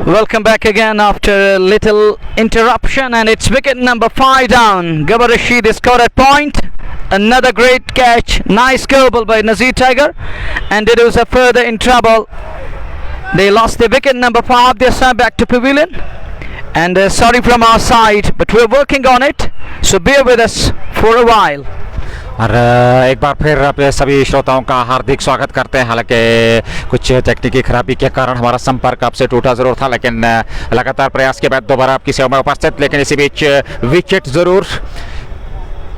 Welcome back again after a little interruption, and it's wicket number 5 down. Gabbar Rashid is scored at point. Another great catch, nice go ball by Nazir Tiger, and Didus are further in trouble. They lost the wicket number 5. They're sent back to pavilion, and sorry from our side, but we're working on it, so bear with us for a while. और एक बार फिर अपने सभी श्रोताओं का हार्दिक स्वागत करते हैं। हालांकि कुछ तकनीकी खराबी के कारण हमारा संपर्क आपसे टूटा जरूर था, लेकिन लगातार प्रयास के बाद दोबारा आपकी सेवा में उपस्थित। लेकिन इसी बीच विकेट जरूर,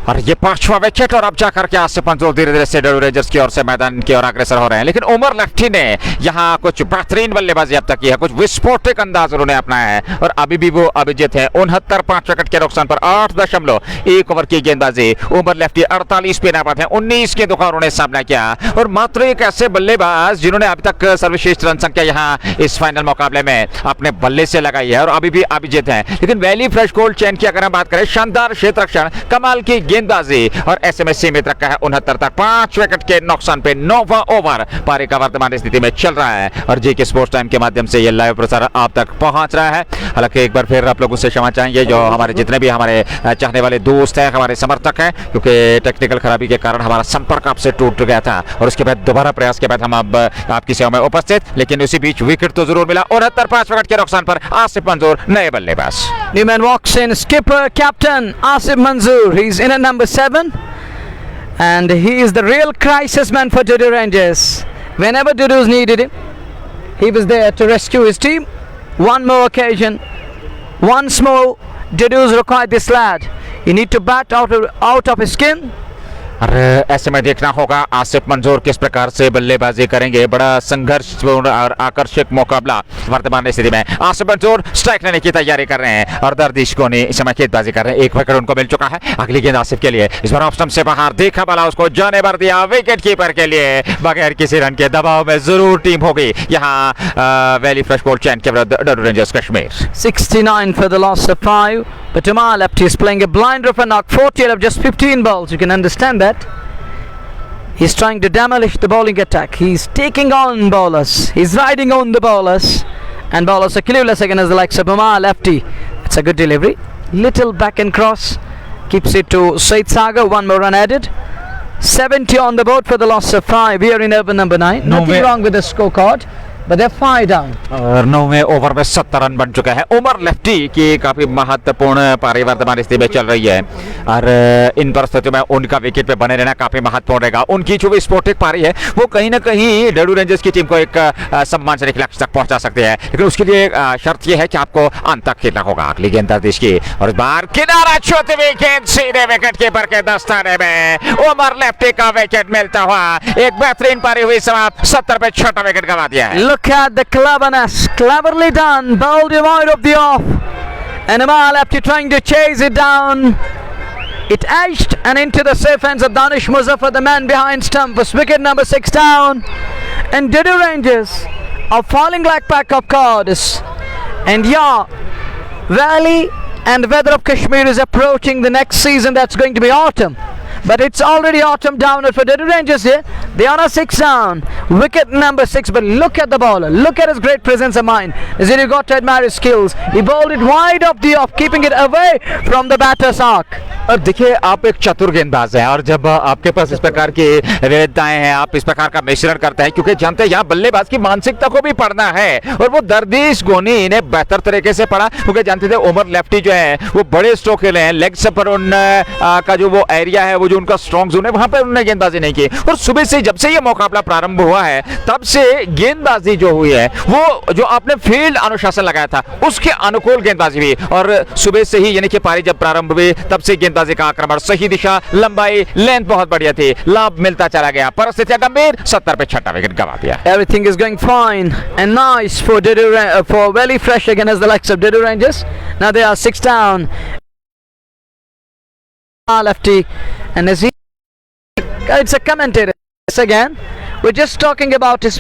और ये 5वां विकेट, और अब जाकर के आसिफ मंजूर धीरे धीरे से डेडू रेंजर्स की ओर से मैदान की ओर अग्रसर हो रहे हैं। लेकिन उमर लेफ्टी ने यहाँ कुछ बेहतरीन बल्लेबाजी अब तक की है, कुछ विस्फोटक अंदाज उन्होंने अपनाया है, और अभी भी वो अभिजीत है। 69 5 विकेट के नुकसान पर 8.1 ओवर की गेंदबाजी। उमर लेफ्टी 48 पे नाबाद है, 19 के दुखा उन्होंने सामना किया, और मात्र एक ऐसे बल्लेबाज जिन्होंने अभी तक सर्वश्रेष्ठ रन संख्या यहाँ इस फाइनल मुकाबले में अपने बल्ले से लगाई है, और अभी भी अभिजीत है। लेकिन वैली फ्रेश गोल्ड चैन की अगर हम बात करें, शानदार क्षेत्र रक्षण, कमाल की गेंदबाजी, और ऐसे में सीमित रखा है 69 तक 5 विकेट के नुकसान पे 9वां ओवर पारी का वर्तमान स्थिति में चल रहा है, और जी के स्पोर्ट्स टाइम के माध्यम से ये लाइव प्रसारण आप तक पहुंच रहा है। हालांकि एक बार फिर आप लोगों से क्षमा चाहेंगे, जो हमारे जितने भी हमारे चाहने वाले दोस्त हैं, हमारे समर्थक हैं, क्योंकि टेक्निकल खराबी के कारण हमारा संपर्क आपसे टूट गया था, और उसके बाद दोबारा प्रयास के बाद हम अब आपकी सेवा में उपस्थित। लेकिन उसी बीच विकेट तो जरूर मिला। 69 5 विकेट के नुकसान पर आसिफ मंजूर नए बल्लेबाज। Newman walks in, skipper, captain Asif Manzoor. He's in at number 7, and he is the real crisis man for Didus Rangers. Whenever Didus needed him, he was there to rescue his team. One more occasion, once more, Didus required this lad. He need to bat out of his skin. और ऐसे में देखना होगा आसिफ मंजूर किस प्रकार से बल्लेबाजी करेंगे। बड़ा संघर्षपूर्ण और आकर्षक मुकाबला वर्तमान स्थिति में। आसिफ मंजूर स्ट्राइक लेने की तैयारी कर रहे हैं, और दर्दिश कोनी इस समय गेंदबाजी कर रहे हैं। 1 विकेट उनको मिल चुका है। अगली गेंद आसिफ के लिए, इस बार ऑफ स्टंप से बाहर देखा बाला, उसको जाने भर दिया विकेट कीपर के लिए। बगैर किसी रन के दबाव में जरूर टीम होगी यहाँ वैली फ्रेश गोल्ड चैन के विरुद्ध डेडू rangers Kashmir. 69 for the loss of 5, but Umar left is playing a blinder for knock, 40 out of just 15 balls. You can understand that. He's trying to demolish the bowling attack. He's taking on bowlers. He's riding on the bowlers, and bowlers are clueless against the likes of Umar lefty. It's a good delivery. Little back and cross keeps it to Said Sagar. One more run added. 70 on the board for the loss of 5 here in over number 9. Nothing wrong with the scorecard, but they're 5 down. और 9वें over में 70 run बन चुका है। Umar lefty की काफी महत्वपूर्ण पारी वर्तमान स्थिति में चल रही है, और इन परिस्थितियों में उनका विकेट पे बने रहना काफी महत्वपूर्ण रहेगा। उनकी जो विस्फोटक पारी है वो कहीं ना कहीं डेडू रेंजर्स की टीम को एक सम्मानजनक लक्ष्य तक पहुंचा सकती है, लेकिन उसके लिए शर्त यह है कि आपको अंत तक खेलना होगा। अगली गेंद दर्दिश की, और इस बार किनारा छूती हुई गेंद सीधे विकेट कीपर के दस्ताने में उमर लेफ्टी का विकेट मिलता हुआ। एक बेहतरीन पारी हुई समाप्त। 70 पे 6वां विकेट गंवा दिया है। Look at the cleverness, cleverly done, bowled him out of the off, and Umar lefty trying to chase it down. It edged and into the safe hands of Danish Muzaffar, the man behind stump, was wicket number 6 down, and Didus Rangers are falling like pack of cards. And yeah, Valley and weather of Kashmir is approaching the next season. That's going to be autumn. But it's already autumn down for Didus Rangers here. They are on a 6 down. Wicket number 6. But look at the bowler. Look at his great presence of mind. Ziri got to admire his skills. He bowled it wide off the off, keeping it away from the batter's arc. और देखिए, आप एक चतुर गेंदबाज हैं, और जब आपके पास इस प्रकार की विविधताएं हैं, आप इस प्रकार का मिश्रण करते हैं, क्योंकि जानते हैं यहाँ बल्लेबाज की मानसिकता को भी पढ़ना है, और वो दर्दिश गोनी ने बेहतर तरीके से पढ़ा, क्योंकि जानते थे उमर लेफ्टी जो है वो बड़े स्ट्रोक खेले हैं। लेग से पर उन का जो वो एरिया है, वो जो उनका स्ट्रॉन्ग जोन है, वहां पर उन्होंने गेंदबाजी नहीं की। और सुबह से जब से ये मुकाबला प्रारंभ हुआ है, तब से गेंदबाजी जो हुई है, वो जो आपने फील्ड अनुशासन लगाया था उसके अनुकूल गेंदबाजी हुई, और सुबह से ही यानी कि पारी जब प्रारंभ हुई तब से गेंदबाजी का आक्रमण, सही दिशा, लंबाई, लेंथ बहुत बढ़िया थी, लाभ मिलता चला गया। परिस्थितियां गंभीर। 70 पे 6वां विकेट गंवा दिया। Everything is going fine and nice for for Valley Fresh against the likes of Didus Rangers. Now they are 6 down. Lefty, and as it's a commentator again. We're just talking about his,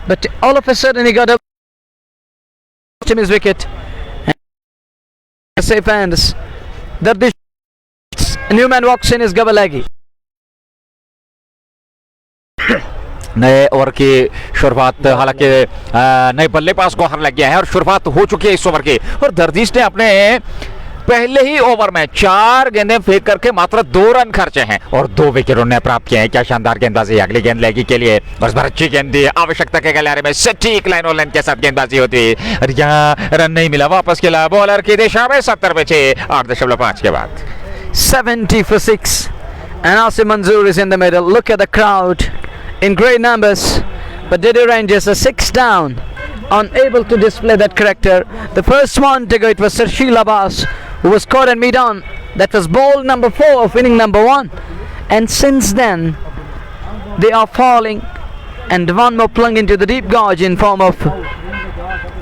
but all of a sudden he got a his wicket. Safe hands. Dardish. Newman walks in his Gabalagi. नए over की शुरुआत, हालांकि नए बल्लेबाज को हार लग गया है और शुरुआत हो चुकी है इस ओवर की। और दर्दिश ने अपने पहले ही ओवर में 4 गेंदें फेंक करके मात्र 2 रन खर्चे हैं और 2 विकेट उन्होंने प्राप्त किए हैं। क्या शानदार गेंदबाजी! अगली गेंद लेगी के लिए बस बार अच्छी गेंद दी, आवश्यकता के गलियारे में सटीक लाइन और लाइन के साथ गेंदबाजी होती है और यहाँ रन नहीं मिला, वापस खेला बॉलर की दिशा में 70 पे 6, 8.5 के बाद 70 for 6, and Asim Manzoor is in the middle. Look at the crowd in great numbers, but Didi Rangers are 6 down, unable to display that character. The first one to go, it was Sarshil Abbas, who was caught and mid on. That was ball number 4 of inning number 1, and since then they are falling, and one more plunged into the deep gorge in form of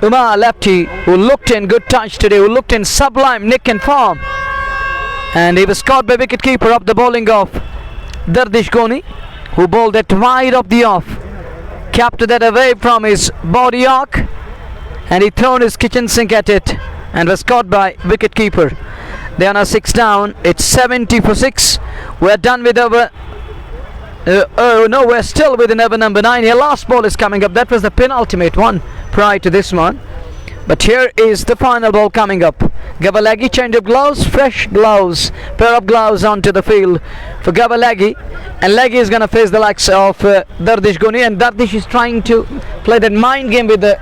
Umar Lepti, who looked in good touch today, who looked in sublime nick and form, and he was caught by wicketkeeper of the bowling of Dardish Goni, who bowled it wide of the off, capped that away from his body arc, and he thrown his kitchen sink at it and was caught by wicketkeeper. They are now 6 down. It's 70 for 6. We're done with over. No, we're still within over number 9. Your last ball is coming up. That was the penultimate one prior to this one. But here is the final ball coming up. Gavalagi, change of gloves, fresh gloves, pair of gloves onto the field for Gavalagi, and Lagi is going to face the likes of Dardish Goni, and Dardish is trying to play that mind game with the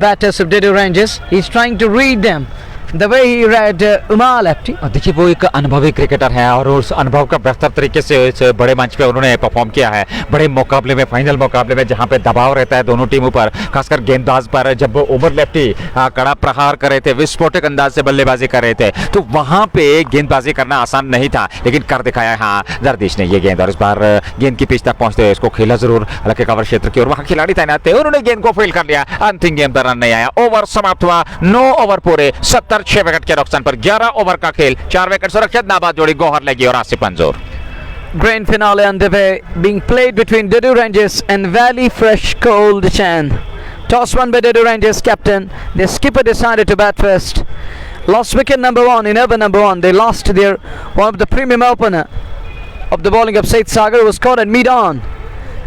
batters of Didi Rangers. He's trying to read them the way he read Umar Lepti. देखिए वो एक अनुभवी cricketer है और उस अनुभव का बेहतर तरीके से इस बड़े मंच पे उन्होंने परफॉर्म किया है। बड़े मुकाबले में, फाइनल मुकाबले में जहां पे दबाव रहता है दोनों टीमों पर, खासकर गेंदबाज पर, जब उमर लेफ्टी कड़ा प्रहार कर रहे थे, विस्फोटक अंदाज से बल्लेबाजी कर रहे थे, तो वहां पे गेंदबाजी करना आसान नहीं था, लेकिन कर दिखाया हाँ दर्दिश ने ये गेंद। और इस बार गेंद की पिच तक पहुंचते हुए इसको खेला जरूर, हालांकि कवर क्षेत्र की, और वहां खिलाड़ी तैनात थे, उन्होंने गेंद को फील्ड कर लिया। अंतिम गेंद पर रन नहीं आया, ओवर समाप्त हुआ। 9 ओवर पूरे, 6 विकेट के नुकसान पर 11 ओवर का खेल, 4 विकेट सुरक्षित, नाबाद जोड़ी गौहर लगी और आसिफ मंजूर। Grand finale underway, being played between Didi Rangers and Valley Fresh Cold Chan. Toss won by Didi Rangers captain. Their skipper decided to bat first. Lost wicket number 1 in over number 1. They lost their one of the premium opener of the bowling of Said Sagar, was caught at mid on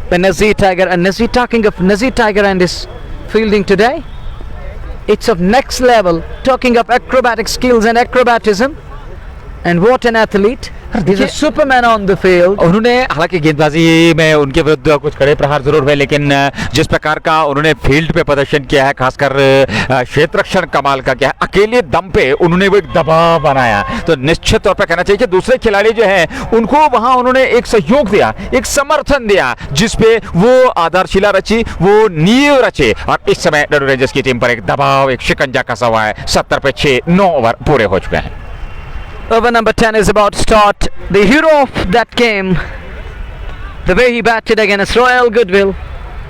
by Nazir Tiger. And Nazir, talking of Nazir Tiger and his fielding today, it's of next level, talking of acrobatic skills and acrobatism, and what an athlete. He's a superman on the field. उन्होंने हालांकि गेंदबाजी में उनके विरुद्ध कुछ कड़े प्रहार जरूर हुए, लेकिन जिस प्रकार का उन्होंने फील्ड पे प्रदर्शन किया है, खासकर क्षेत्र रक्षण कमाल का किया है, अकेले दम पे उन्होंने वो एक दबाव बनाया, तो निश्चित तौर पे कहना चाहिए कि दूसरे खिलाड़ी जो हैं उनको वहां उन्होंने एक सहयोग दिया, एक समर्थन दिया, जिसपे वो आधारशिला रची, वो नींव रचे, और इस समय डेडी रेंजर्स की टीम पर एक दबाव, एक शिकंजा कसा हुआ है। 70 पे 6, 9 ओवर पूरे हो चुके हैं। Over number 10 is about to start. The hero of that game, the way he batted against Royal Goodwill,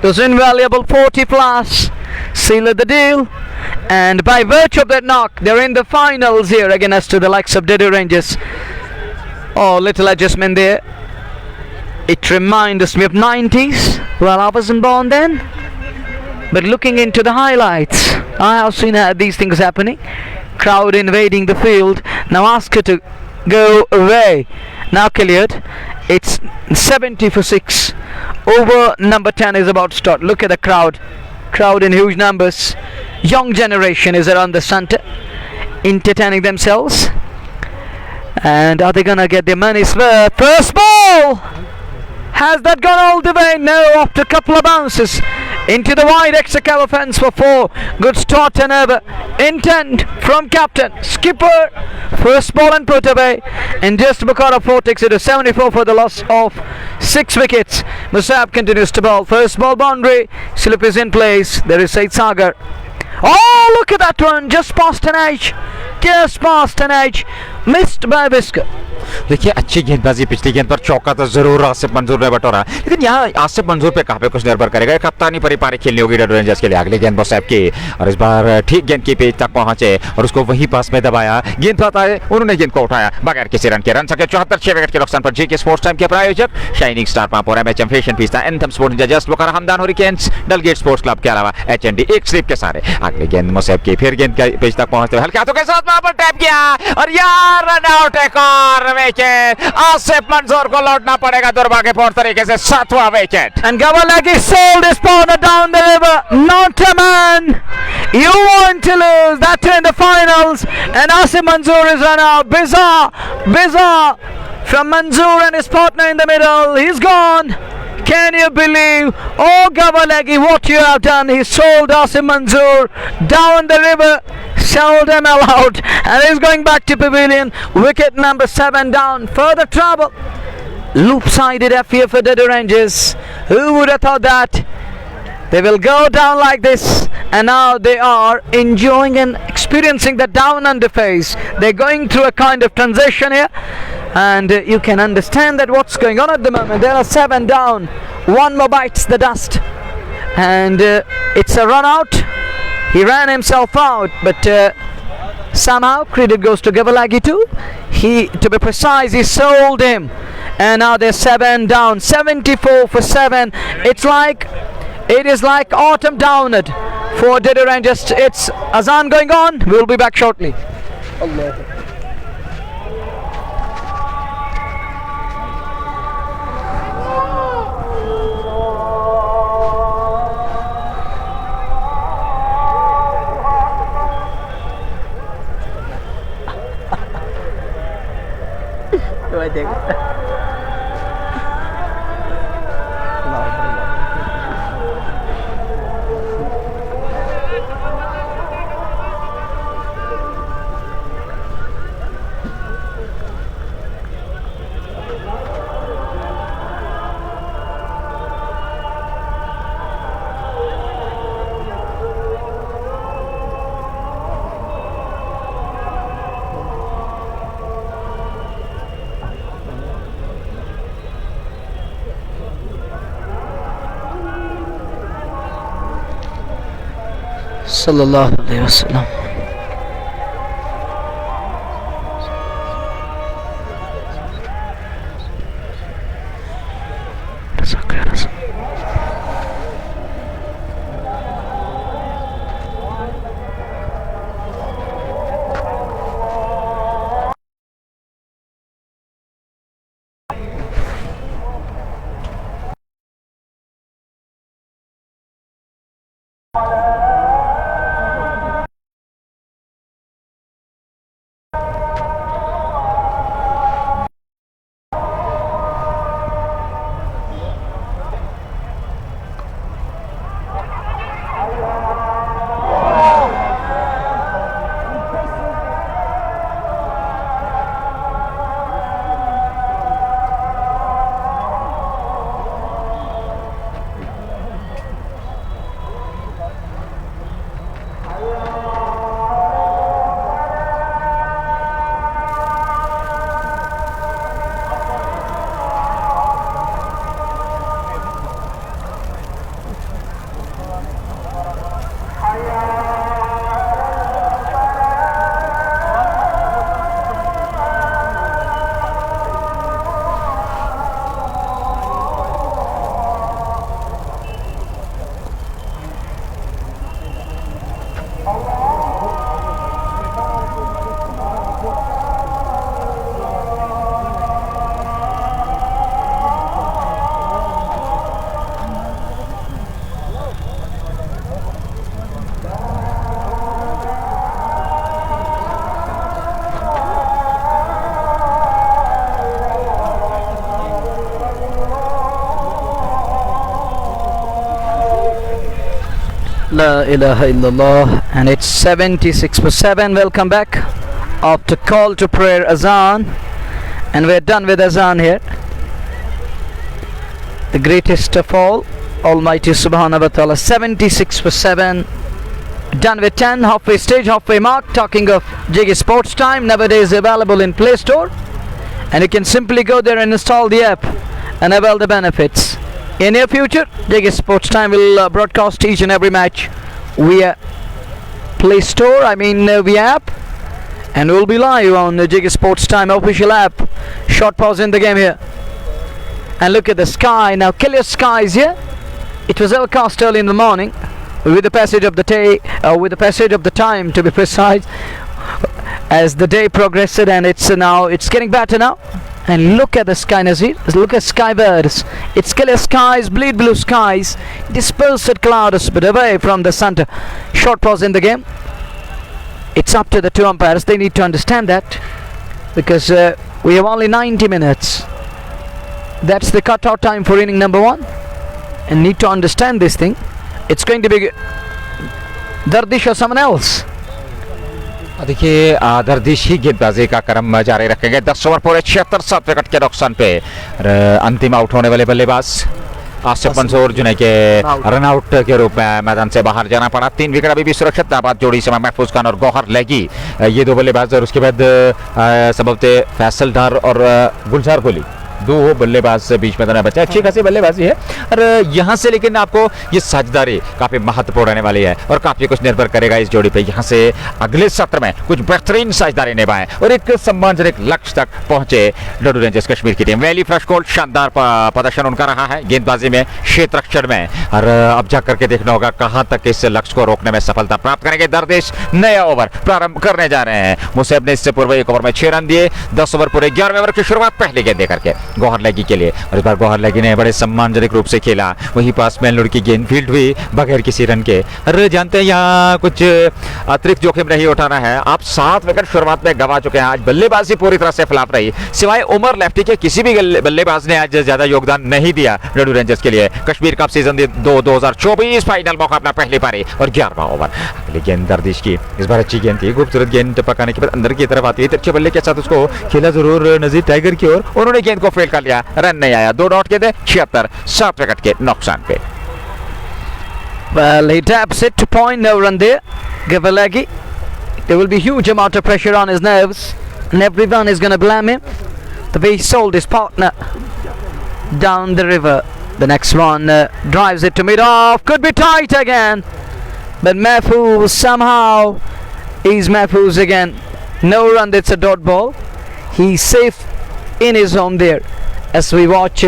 those invaluable 40 plus, sealed the deal, and by virtue of that knock, they're in the finals here against the likes of Didi Rangers. Oh, little adjustment there. It reminds me of 90s. Well, I wasn't born then, but looking into the highlights, I have seen these things happening. Crowd invading the field. Now ask her to go away. Now cleared. It's 70 for 6. Over number 10 is about to start. Look at the crowd. Crowd in huge numbers. Young generation is around the center, entertaining themselves. And are they gonna get their money's worth? First ball! Has that gone all the way? No, after a couple of bounces into the wide extra cover fence for 4. Good start and over. Intent from captain, skipper. First ball and put away. And just Bukhara 4 takes it to 74 for the loss of 6 wickets. Musab continues to bowl. First ball boundary. Slip is in place. There is Said Sagar. Oh, look at that one. Just past an edge. Just past an edge. Missed by Whisker. देखिए अच्छी गेंदबाजी, पिछली गेंद पर चौका तो जरूर आसिफ मंजूर ने बटोरा, लेकिन यहाँ आसिफ मंजूर पे कहाँ पे कुछ निर्भर करेगा। कप्तानी परिपारी खेलनी होगी डेडी रेंजर्स के लिए। अगली गेंद मुसाब की, और इस बार ठीक गेंद की पेज तक पहुंचे और उसको वही पास में दबाया। गेंद पर आए, उन्होंने गेंद को उठाया बगैर किसी रन के। रन संख्या 74, 6 विकेट के नुकसान पर। जीके स्पोर्ट्स टाइम के प्रायोजक shining star Pampore, MHM fashion fiesta, anthem sports just Bukhara, Hamdan hurricanes, Dalgate sports club के अलावा एचएनडी एक स्लिप के सारे। अगली गेंद मुसाब की, फिर गेंद पेज तक पहुंचते हुए हल्के हाथों के साथ वहां पर टैप किया और यार रन आउट एक और विकेट, आसिफ मंजूर को लौटना पड़ेगा दुर्भाग्यपूर्ण तरीके से 7वां wicket. And Gavalagi sold his partner down the river. Not a man you want to lose. That too in the finals. And Asim Manzoor is run out. Bizarre from Manzoor and his partner in the middle. He's gone. Can you believe? Oh Gavalagi, what you have done. He sold Asim Manzoor down the river. Sold him out. And he's going back to pavilion. Wicket number 7 down. Further trouble. Loop-sided FA for the Rangers. Who would have thought that? They will go down like this, and now they are enjoying and experiencing the down under phase. They're going through a kind of transition here, and you can understand that what's going on at the moment. There are 7 down, 1 more bites the dust, and it's a run out. He ran himself out, but somehow credit goes to Gavalagi too. To be precise, he sold him, and now they're 7 down, 74 for 7. It is like autumn downward for Delhi Rangers. It's Azan going on. We'll be back shortly. Sallallahu Alaihi Wasallam. La ilaha illallah. And it's 76 for 7. Welcome back after call to prayer Azan, and we're done with Azan here. The greatest of all, Almighty Subhanahu wa Ta'ala. 76 for 7. Done with 10, halfway stage, halfway mark. Talking of Jiggy Sports Time, nowadays available in Play Store, and you can simply go there and install the app and avail the benefits. In near future, Jiggy Sports Time will broadcast each and every match via Play Store, via app, and we'll be live on the Jiggy Sports Time official app. Short pause in the game here, and look at the sky now. Clear skies here. It was overcast early in the morning. With the passage of the day, with the passage of the time to be precise, as the day progressed, and it's getting better now. And look at the sky, Nazir. Look at skybirds. It's clear skies, bleed blue skies, dispersed clouds, but away from the center. Short pause in the game. It's up to the two umpires. They need to understand that, because we have only 90 minutes. That's the cutout time for inning number 1, and need to understand this thing. It's going to be Dardish or someone else. देखिए दर्दिश ही गेंदबाजी का क्रम जारी रखेंगे। 10 over पूरे 76 wicket के नुकसान पे अंतिम आउट होने वाले बल्लेबाज आसिफ मंसूर, जिन्हें के रनआउट के रूप में मैदान से बाहर जाना पड़ा। 3 विकेट अभी भी सुरक्षित। नाबाद जोड़ी समय महफूज खान और गौहर लेगी, ये 2 बल्लेबाज, और उसके बाद सबबते फैसल डार और गुलजार कोहली, 2 बल्लेबाज बीच मैदान में बचे। अच्छी खासी बल्लेबाजी है, और यहाँ से लेकिन आपको ये साझेदारी काफी महत्वपूर्ण रहने वाली है और काफी कुछ निर्भर करेगा इस जोड़ी पे। यहाँ से अगले सत्र में कुछ बेहतरीन साझेदारी निभाएं और एक सम्मानजनक लक्ष्य तक पहुंचे लड्डू रेंजर्स कश्मीर की टीम। वैली फ्रेश कोल्ड शानदार प्रदर्शन उनका रहा है गेंदबाजी में, क्षेत्र रक्षण में, और अब जाकर के देखना होगा कहां तक इस लक्ष्य को रोकने में सफलता प्राप्त करेंगे। दर्दिश नया ओवर प्रारंभ करने जा रहे हैं। मुसैब ने इससे पूर्व 1 ओवर में 6 रन दिए। 10 ओवर पूरे 11वें ओवर की शुरुआत पहली गेंद देकर के गौहर लेगी के लिए, और इस बार गौहर लेगी ने बड़े सम्मानजनक रूप से खेला। वहीं पास में लुढ़की गेंद फील्ड हुई बगैर किसी रन के। अरे जानते हैं यहाँ कुछ अतिरिक्त जोखिम नहीं उठाना है। आप 7 विकेट शुरुआत में गवा चुके हैं। आज बल्लेबाजी पूरी तरह से फ्लॉप रही, सिवाय उमर लेफ्टी के किसी भी बल्लेबाज ने आज ज्यादा योगदान नहीं दिया लड्डू रेंजर्स के लिए। कश्मीर कप सीजन 2024 फाइनल मौका अपना पहली पारी और 11वां ओवर। अगली गेंद दर्दिश की, इस बार अच्छी गेंद थी, खूबसूरत गेंद टपकाने के बाद अंदर की तरफ आती है। तिरछे बल्ले के साथ उसको खेला जरूर नजीर टाइगर की ओर, उन्होंने गेंद को फील्ड कर लिया, रन नहीं आया। 2 डॉट के थे 76 विकेट के नुकसान पे। Well, he taps it to point, no run there. Gavalagi, there will be huge amount of pressure on his nerves, and everyone is going to blame him the way he sold his partner down the river. The next one drives it to mid-off, could be tight again, but Mahfouz somehow is Mahfouz again. No run, that's a dot ball. He's safe in his home there as we watch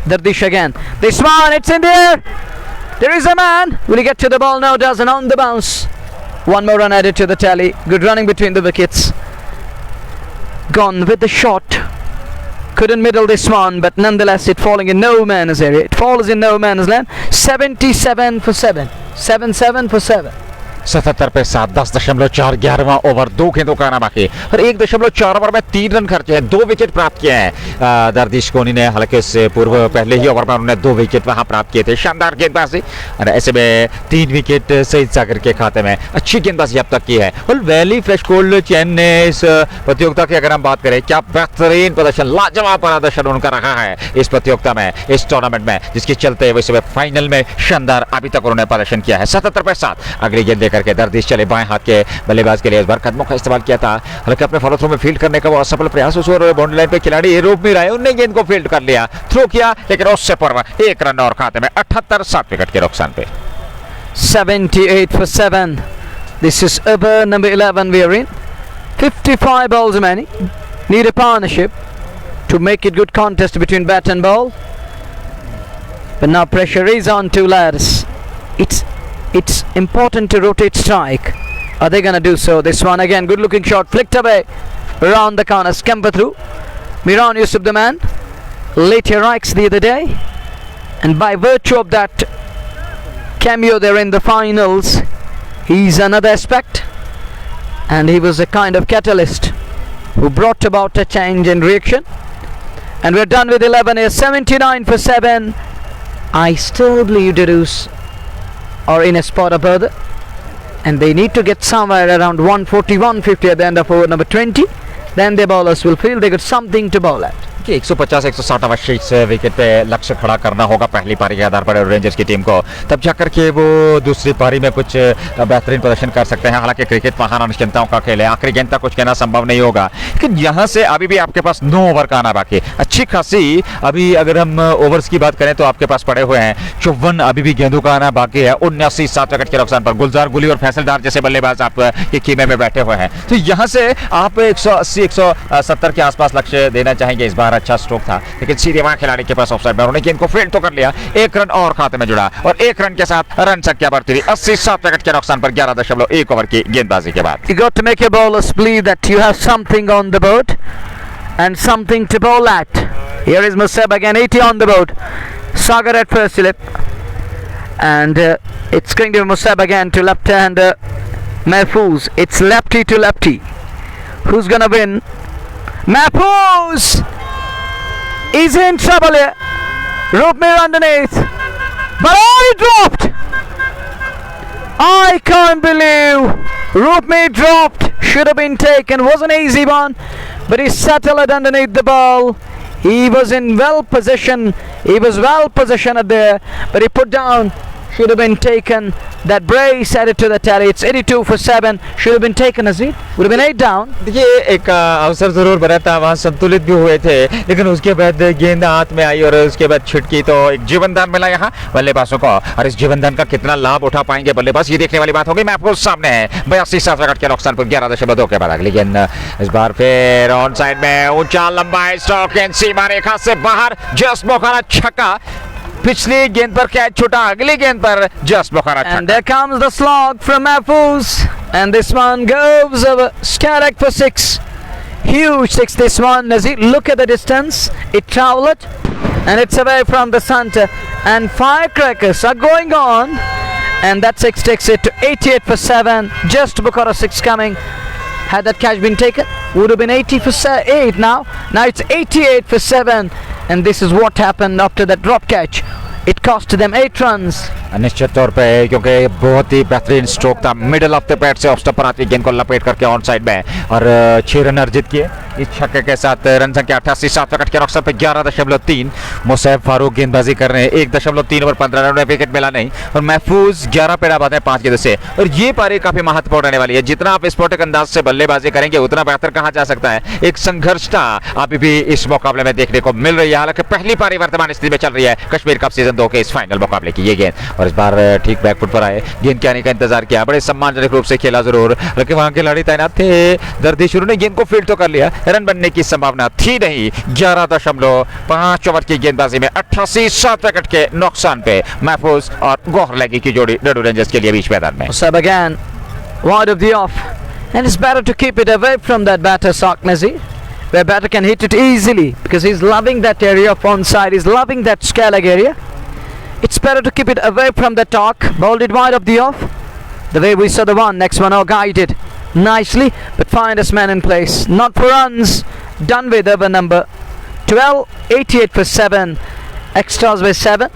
Dardish again. This one, it's in there. There is a man. Will he get to the ball now? Doesn't, on the bounce. One more run added to the tally. Good running between the wickets. Gone with the shot. Couldn't middle this one, but nonetheless it falling in no man's area. It falls in no man's land. 77 for 7. 7 for 7. 77 पे 7, 10.4 11वां over, 2 गेंदों का आना बाकी और 1.4 over में 3 run खर्चे हैं, 2 wicket प्राप्त किए हैं दर्दिश कोहली ने। हालांकि इससे पूर्व पहले ही ओवर में उन्होंने 2 विकेट वहां प्राप्त किए थे। शानदार गेंदबाजी, और ऐसे में 3 विकेट शहीद सागर के खाते में। अच्छी गेंदबाजी अब तक की है। और वैली फ्रेश कोल्ड चैन ने इस प्रतियोगिता की अगर हम बात करें, क्या बेहतरीन प्रदर्शन, लाजवाब प्रदर्शन उनका रहा है इस प्रतियोगिता में, इस टूर्नामेंट में, जिसके चलते वैसे फाइनल में शानदार अभी तक उन्होंने प्रदर्शन किया है। 77 पे 7। अगली गेंद करके दर्दिश चले बाएं हाथ के बल्लेबाज के लिए। इस बार कदमों का इस्तेमाल किया था, हालांकि अपने फॉलो थ्रो में फील्ड करने का वो असफल प्रयास, उस ओवर बाउंड्री लाइन पे खिलाड़ी रूप में रहे, उन्होंने गेंद को फील्ड कर लिया, थ्रो किया, लेकिन उससे पूर्व 1 रन और खाते में 78, 7 विकेट के नुकसान पे। 78 for 7. This is over number 11 we are in. 55 balls remaining. Need a partnership to make it good contest between bat and ball. But now pressure is on two lads. It's important to rotate strike. Are they going to do so? This one again, good looking shot, flicked away around the corner, scamper through. Miran Yusuf, the man, late here Ikes the other day, and by virtue of that cameo there in the finals, he's another aspect, and he was a kind of catalyst who brought about a change in reaction. And we're done with 11 here. 79 for 7. I still believe Dadus are in a spot above it, and they need to get somewhere around 140, 150 at the end of over number 20. Then the bowlers will feel they got something to bowl at. 150-160 अवश्य इस wicket पे लक्ष्य खड़ा करना होगा पहली पारी के आधार पर रेंजर्स की टीम को, तब जाकर के वो दूसरी पारी में कुछ बेहतरीन प्रदर्शन कर सकते हैं। हालांकि क्रिकेट महान अनिश्चितताओं का खेल है, आखिरी गेंद तक कुछ कहना संभव नहीं होगा, लेकिन यहाँ से अभी भी आपके पास 9 ओवर का आना बाकी। अच्छी खासी अभी अगर हम ओवर्स की बात करें तो आपके पास पड़े हुए हैं 54 अभी भी गेंदों का आना बाकी है। 79, 7 विकेट के नुकसान पर गुलजार गुली और फैसलदार जैसे बल्लेबाज आपके कीमे में बैठे हुए हैं, तो यहाँ से आप 180, 170 के आसपास लक्ष्य देना चाहेंगे इस बार बार अच्छा स्ट्रोक था, लेकिन सीधे वहां खिलाड़ी के पास ऑफसाइड में उन्होंने गेंद को फील्ड तो कर लिया। एक रन और खाते में जुड़ा और एक रन के साथ रन संख्या बढ़ती हुई 87 विकेट के नुकसान पर 11.1 ओवर की गेंदबाजी के बाद। You got to make your bowlers believe that you have something on the board and something to bowl at. Here is Musab again, 80 on the board. Sagar at first slip, and it's going to be Musab again to left-hander Mahfouz. It's lefty to lefty. Who's gonna win? Mahfouz is in trouble here. Roopmir underneath, but oh, he dropped. I can't believe Roopmir dropped. Should have been taken. Was an easy one, but he settled it underneath the ball. He was in well position. He was well positioned there, but he put down. Should have been taken. That brace added to the tally. It's 82 for 7. Should have been taken, Azir. Would have been 8 down. देखिए एक अवसर जरूर बना था, वहाँ संतुलित भी हुए थे, लेकिन उसके बाद गेंद हाथ में आई और उसके बाद छिटकी तो एक जीवनदान मिला यहाँ बल्लेबाजों को, और इस जीवनदान का कितना लाभ उठा पाएंगे बल्लेबाज, ये देखने वाली बात होगी। महफूज सामने है 82 विकेट के नुकसान पर 11.2 के बाद अगली गेंद इस बार फिर ऑन साइड में ऊंचा लंबा स्ट्रोक सीमा रेखा से बाहर। जस्ट बुखारा छक्का, पिछली गेंद पर कैच छूटा, अगली गेंद पर जस्ट बुखारा छक्का। And there comes the slog from Mahfouz, and this one goes over Skarek for 6. Huge 6 this one. As you look at the distance, it traveled and it's away from the center, and firecrackers are going on, and that 6 takes it to 88 for 7. Just Bukhara 6 coming. Had that catch been taken, would have been 80 for 8 now. Now it's 88 for 7, and this is what happened after that drop catch. It cost them 8 runs. निश्चित तौर पे, क्योंकि बहुत ही बेहतरीन stroke था, middle of the pad से off stump पर आती गेंद को लपेट करके ऑन साइड में, और 6 रन अर्जित किए इस छक्के के साथ। रन संख्या 88, 7 विकेट के नुकसान पे 11.3। मुसैब फारूक गेंदबाजी कर रहे हैं, 1.3 ओवर 15 रन में विकेट मिला नहीं, और महफूज 11 पे डाबाते हैं 5 गेंदों से। और ये पारी काफी महत्वपूर्ण रहने वाली है, जितना आप स्पोर्टिक अंदाज से बल्लेबाजी करेंगे उतना बेहतर कहा जा सकता है। एक संघर्षता अभी भी इस मुकाबले में देखने को मिल रही है, हालांकि पहली पारी वर्तमान स्थिति में चल रही है कश्मीर कप सीजन 2 के इस फाइनल मुकाबले की। ये गेंद और इस बार ठीक बैकफुट पर आए, गेंद के आने का इंतजार किया, बड़े सम्मानजनक रूप से खेला जरूर, लेकिन वहां खिलाड़ी तैनात थे। दर्दिशुरू ने गेंद को फील्ड तो कर लिया, रन बनने की संभावना थी नहीं। 11.5 ओवर की गेंदबाजी में 88, 7 विकेट के नुकसान पे महफूज और गौहर लगी की जोड़ी डडू रेंजर्स के लिए बीच मैदान में। Musab again, wide of the off, and it's better to keep it away from that batter Saq Nazir, where batter can hit it easily because he's loving that area of onside, he's loving that Scalag area. It's better to keep it away from the talk. Bowled it wide of the off, the way we saw the one. Next one, guided nicely, but find his man in place. Not for runs. Done with over number 12. 88 for 7. Extras with 7.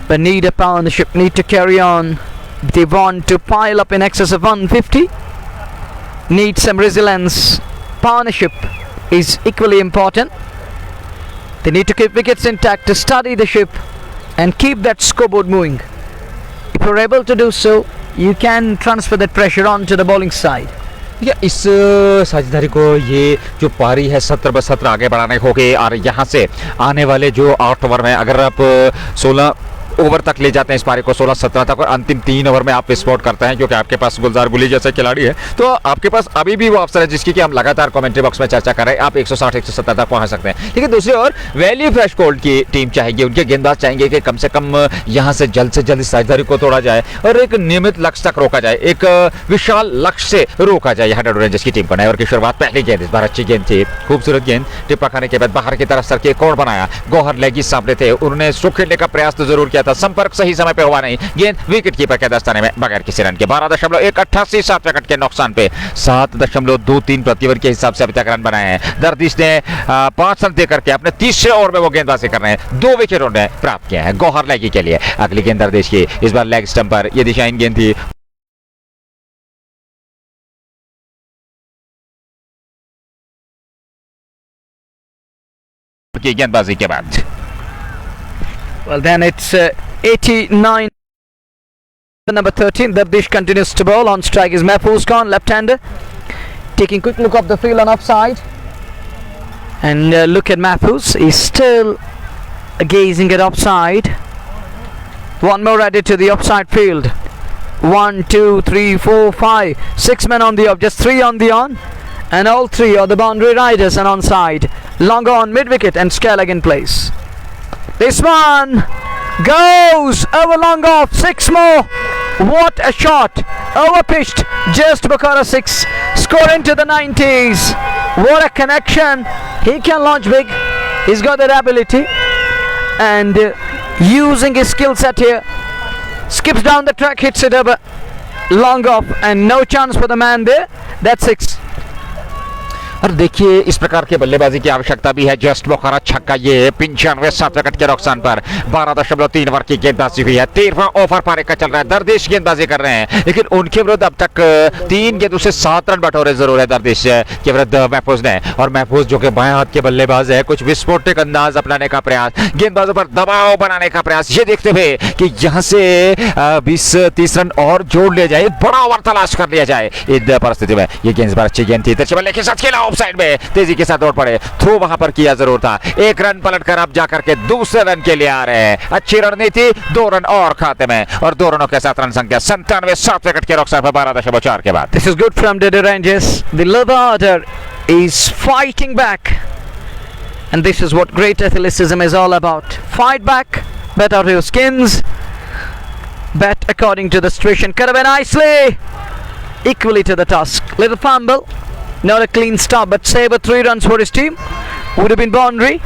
But need a partnership. Need to carry on. They want to pile up in excess of 150. Need some resilience. Partnership is equally important. They need to keep wickets intact to study the ship and keep that scoreboard moving. If you're able to do so, you can transfer that pressure on to the bowling side. या इस साझेदारी को, ये जो पारी है 17/17 आगे बढ़ाने होगी, और यहाँ से आने वाले जो 8 ओवर में अगर आप 16 ओवर तक ले जाते हैं इस पारी को, 16-17 तक, और अंतिम 3 ओवर में आप विस्फोट करते हैं क्योंकि आपके पास गुलजार गुली जैसे खिलाड़ी है, तो आपके पास अभी भी वो अवसर है जिसकी कि हम लगातार कमेंट्री बॉक्स में चर्चा कर रहे हैं। आप 160-170 तक पहुंच सकते हैं, लेकिन दूसरी ओर वैली फ्रेश गोल्ड की टीम चाहेगी, उनके गेंदबाज चाहेंगे कि कम से कम यहाँ से जल्द इस साझेदारी को तोड़ा जाए और एक नियमित लक्ष्य तक रोका जाए, एक विशाल लक्ष्य से रोका जाए यहाँ डडू रेंजर्स की टीम को। ओवर की शुरुआत, पहली गेंद इस बार अच्छी गेंद थी, खूबसूरत गेंद, टिप्पा खाने के बाद बाहर की तरफ सर के कोण बनाया, गौहर लेगी सामने थे, उन्होंने स्ट्रोक खेलने का प्रयास तो जरूर किया था, संपर्क सही समय पे हुआ नहीं, गेंद विकेट कीपर के दस्ताने में बगैर किसी रन के। 12.188, 7 विकेट के नुकसान पे 7.23 प्रति ओवर के हिसाब से अभी तक रन बनाए हैं। दर्दिश ने 5 रन देकर के अपने तीसरे ओवर में वो गेंदबाजी कर रहे हैं, 2 विकेट उन्होंने प्राप्त किया है गौहर लेगी के लिए। अगली गेंद दर्दिश की, इस बार लेग स्टंप पर, ये दिशाहीन गेंद थी, गेंदबाजी के बाद। Well, then it's 89. Number 13, Dardish continues to bowl. On strike is Mahfouz Khan, left-hander. Taking quick look of the field on offside. And look at Mahfouz. He's still gazing at offside. One more added to the offside field. 1, 2, 3, 4, 5, 6 men on the off. Just 3 on the on. and all three of the boundary riders are onside. Long on mid-wicket and Skellig in place. This one goes over long off, 6 more. What a shot, over pitched, just Bukhara 6, score into the 90s. What a connection. He can launch big, he's got that ability, and using his skill set here, skips down the track, hits it over long off, and no chance for the man there. That's 6. और देखिए इस प्रकार के बल्लेबाजी की आवश्यकता भी है। जस्ट बुखारा छक्का, ये 95 7 विकेट के नुकसान पर 12.3 ओवर की गेंदबाजी हुई है। 13वां ओवर पारी का चल रहा है। दरदेश गेंदबाजी कर रहे हैं, लेकिन उनके विरुद्ध अब तक 3 गेंदों से 7 रन बटोरे जरूर है दरदेश के विरुद्ध महफूज ने। और महफूज जो कि बाएं हाथ के बल्लेबाज है, कुछ विस्फोटक अंदाज अपनाने का प्रयास, गेंदबाजों पर दबाव बनाने का प्रयास, ये देखते हुए कि यहां से 20-30 रन और जोड़ लिया जाए, बड़ा ओवर तलाश कर लिया जाए। इन परिस्थिति में ये गेंद पर अच्छी गेंद थी, तिरछे बल्ले के साथ खेला, ऑफ साइड में तेजी के साथ दौड़ पड़े, थ्रो वहां पर किया जरूर था। 1 रन पलटकर अब जाकर के दूसरे रन के लिए आ रहे हैं। अच्छी रणनीति, 2 रन और खाते में, और 2 रनों के साथ रन संख्या 97 7 विकेट के नुकसान पर 12.4 के बाद। This is good from the Rangers. The lower order is fighting back, and this is what great athleticism is all about. Fight back, bet out your skins, bet according to the situation. Cut away nicely, equally to the task. Little fumble, not a clean start, but Saber 3 runs for his team. Would have been boundary,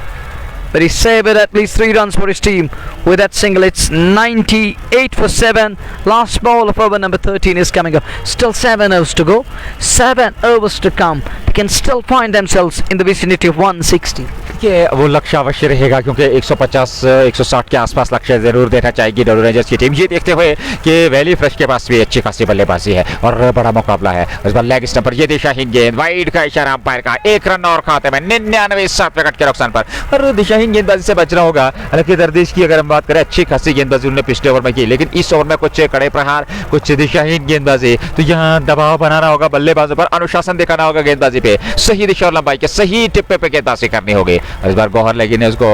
but he saved at least 3 runs for his team with that single. It's 98 for 7. Last ball of over number 13 is coming up. Still 7 overs to go, 7 overs to come. They can still find themselves in the vicinity of 160. ये वो लक्ष्य अवश्य रहेगा, क्योंकि 150-160 के आसपास लक्ष्य जरूर देना चाहेगी डोडो रेंजर्स की टीम, ये देखते हुए कि वैली फ्रेश के पास भी अच्छी खासी बल्लेबाजी है और बड़ा मुकाबला है। इस बार लेग स्टंप पर ये दिशाहीन गेंद, वाइड का इशारा अंपायर का, 1 रन और खाते में 99 7 विकेट के नुकसान पर। और दिशाहीन गेंदबाजी से बचना होगा। हालांकि दरदेश की अगर हम बात करें, अच्छी खासी गेंदबाजी उन्होंने पिछले ओवर में की, लेकिन इस ओवर में कुछ कड़े प्रहार, कुछ दिशाहीन गेंदबाजी, तो यहाँ दबाव बनाना होगा बल्लेबाजों पर, अनुशासन दिखाना होगा गेंदबाजी पे, सही दिशा और लंबाई के सही टिप्पे पे गेंदबाजी करनी होगी। इस बार गौहर लेकिन ने उसको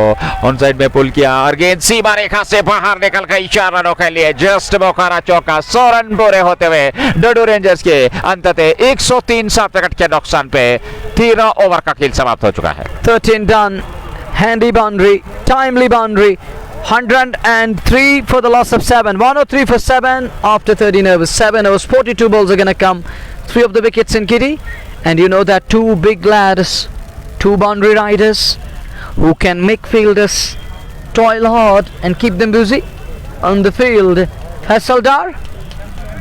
ऑन साइड में पुल किया और गेंद सीमा रेखा से बाहर निकल गई 4 रनों के लिए। जस्ट बुखारा चौका, 100 रन पूरे होते हुए डोडो रेंजर्स के अंततः 103 7 विकेट के नुकसान पे 13 ओवर का खेल समाप्त हो चुका है। 13 done, handy boundary, timely boundary. 103 for the loss of 7. 103 for 7 after 13 overs. 7 overs, 42 balls are going to come. 3 of the wickets in kitty. And you know that 2 big lads, 2 boundary riders who can make fielders toil hard and keep them busy on the field. Hasaldar.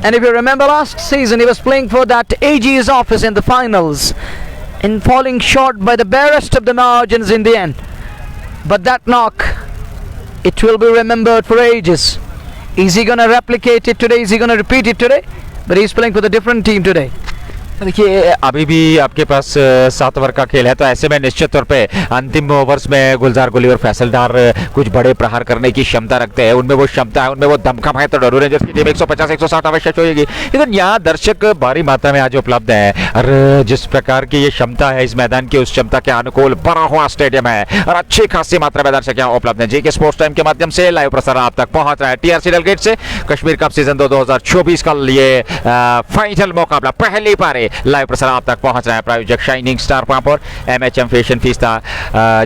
And if you remember last season, he was playing for that AG's office in the finals and falling short by the barest of the margins in the end. But that knock, it will be remembered for ages. Is he going to replicate it today? Is he going to repeat it today? But he's playing for the different team today. देखिए अभी भी आपके पास 7 over का खेल है, तो ऐसे में निश्चित तौर पे अंतिम ओवर्स में गुलजार कुली और फैसलदार कुछ बड़े प्रहार करने की क्षमता रखते हैं, उनमें वो क्षमता है, उनमें वो दमखम है, तो डोडो रेंजर्स की टीम 150-160 अवश्य होगी। लेकिन यहाँ दर्शक भारी मात्रा में आज उपलब्ध है, और जिस प्रकार की ये क्षमता है इस मैदान की, उस क्षमता के अनुकूल बड़ा हुआ स्टेडियम है और अच्छी खासी मात्रा में दर्शक यहाँ उपलब्ध है। जीके स्पोर्ट्स टाइम के माध्यम से लाइव प्रसारण आप तक पहुंच रहा है टीआरसी डेलगेट से। कश्मीर कप सीजन 2024 का ये फाइनल मुकाबला, पहली पारी लाइव प्रसारण आप तक पहुंच रहा है। प्रायोजक शाइनिंग स्टार पापड़, MHM fashion fiesta,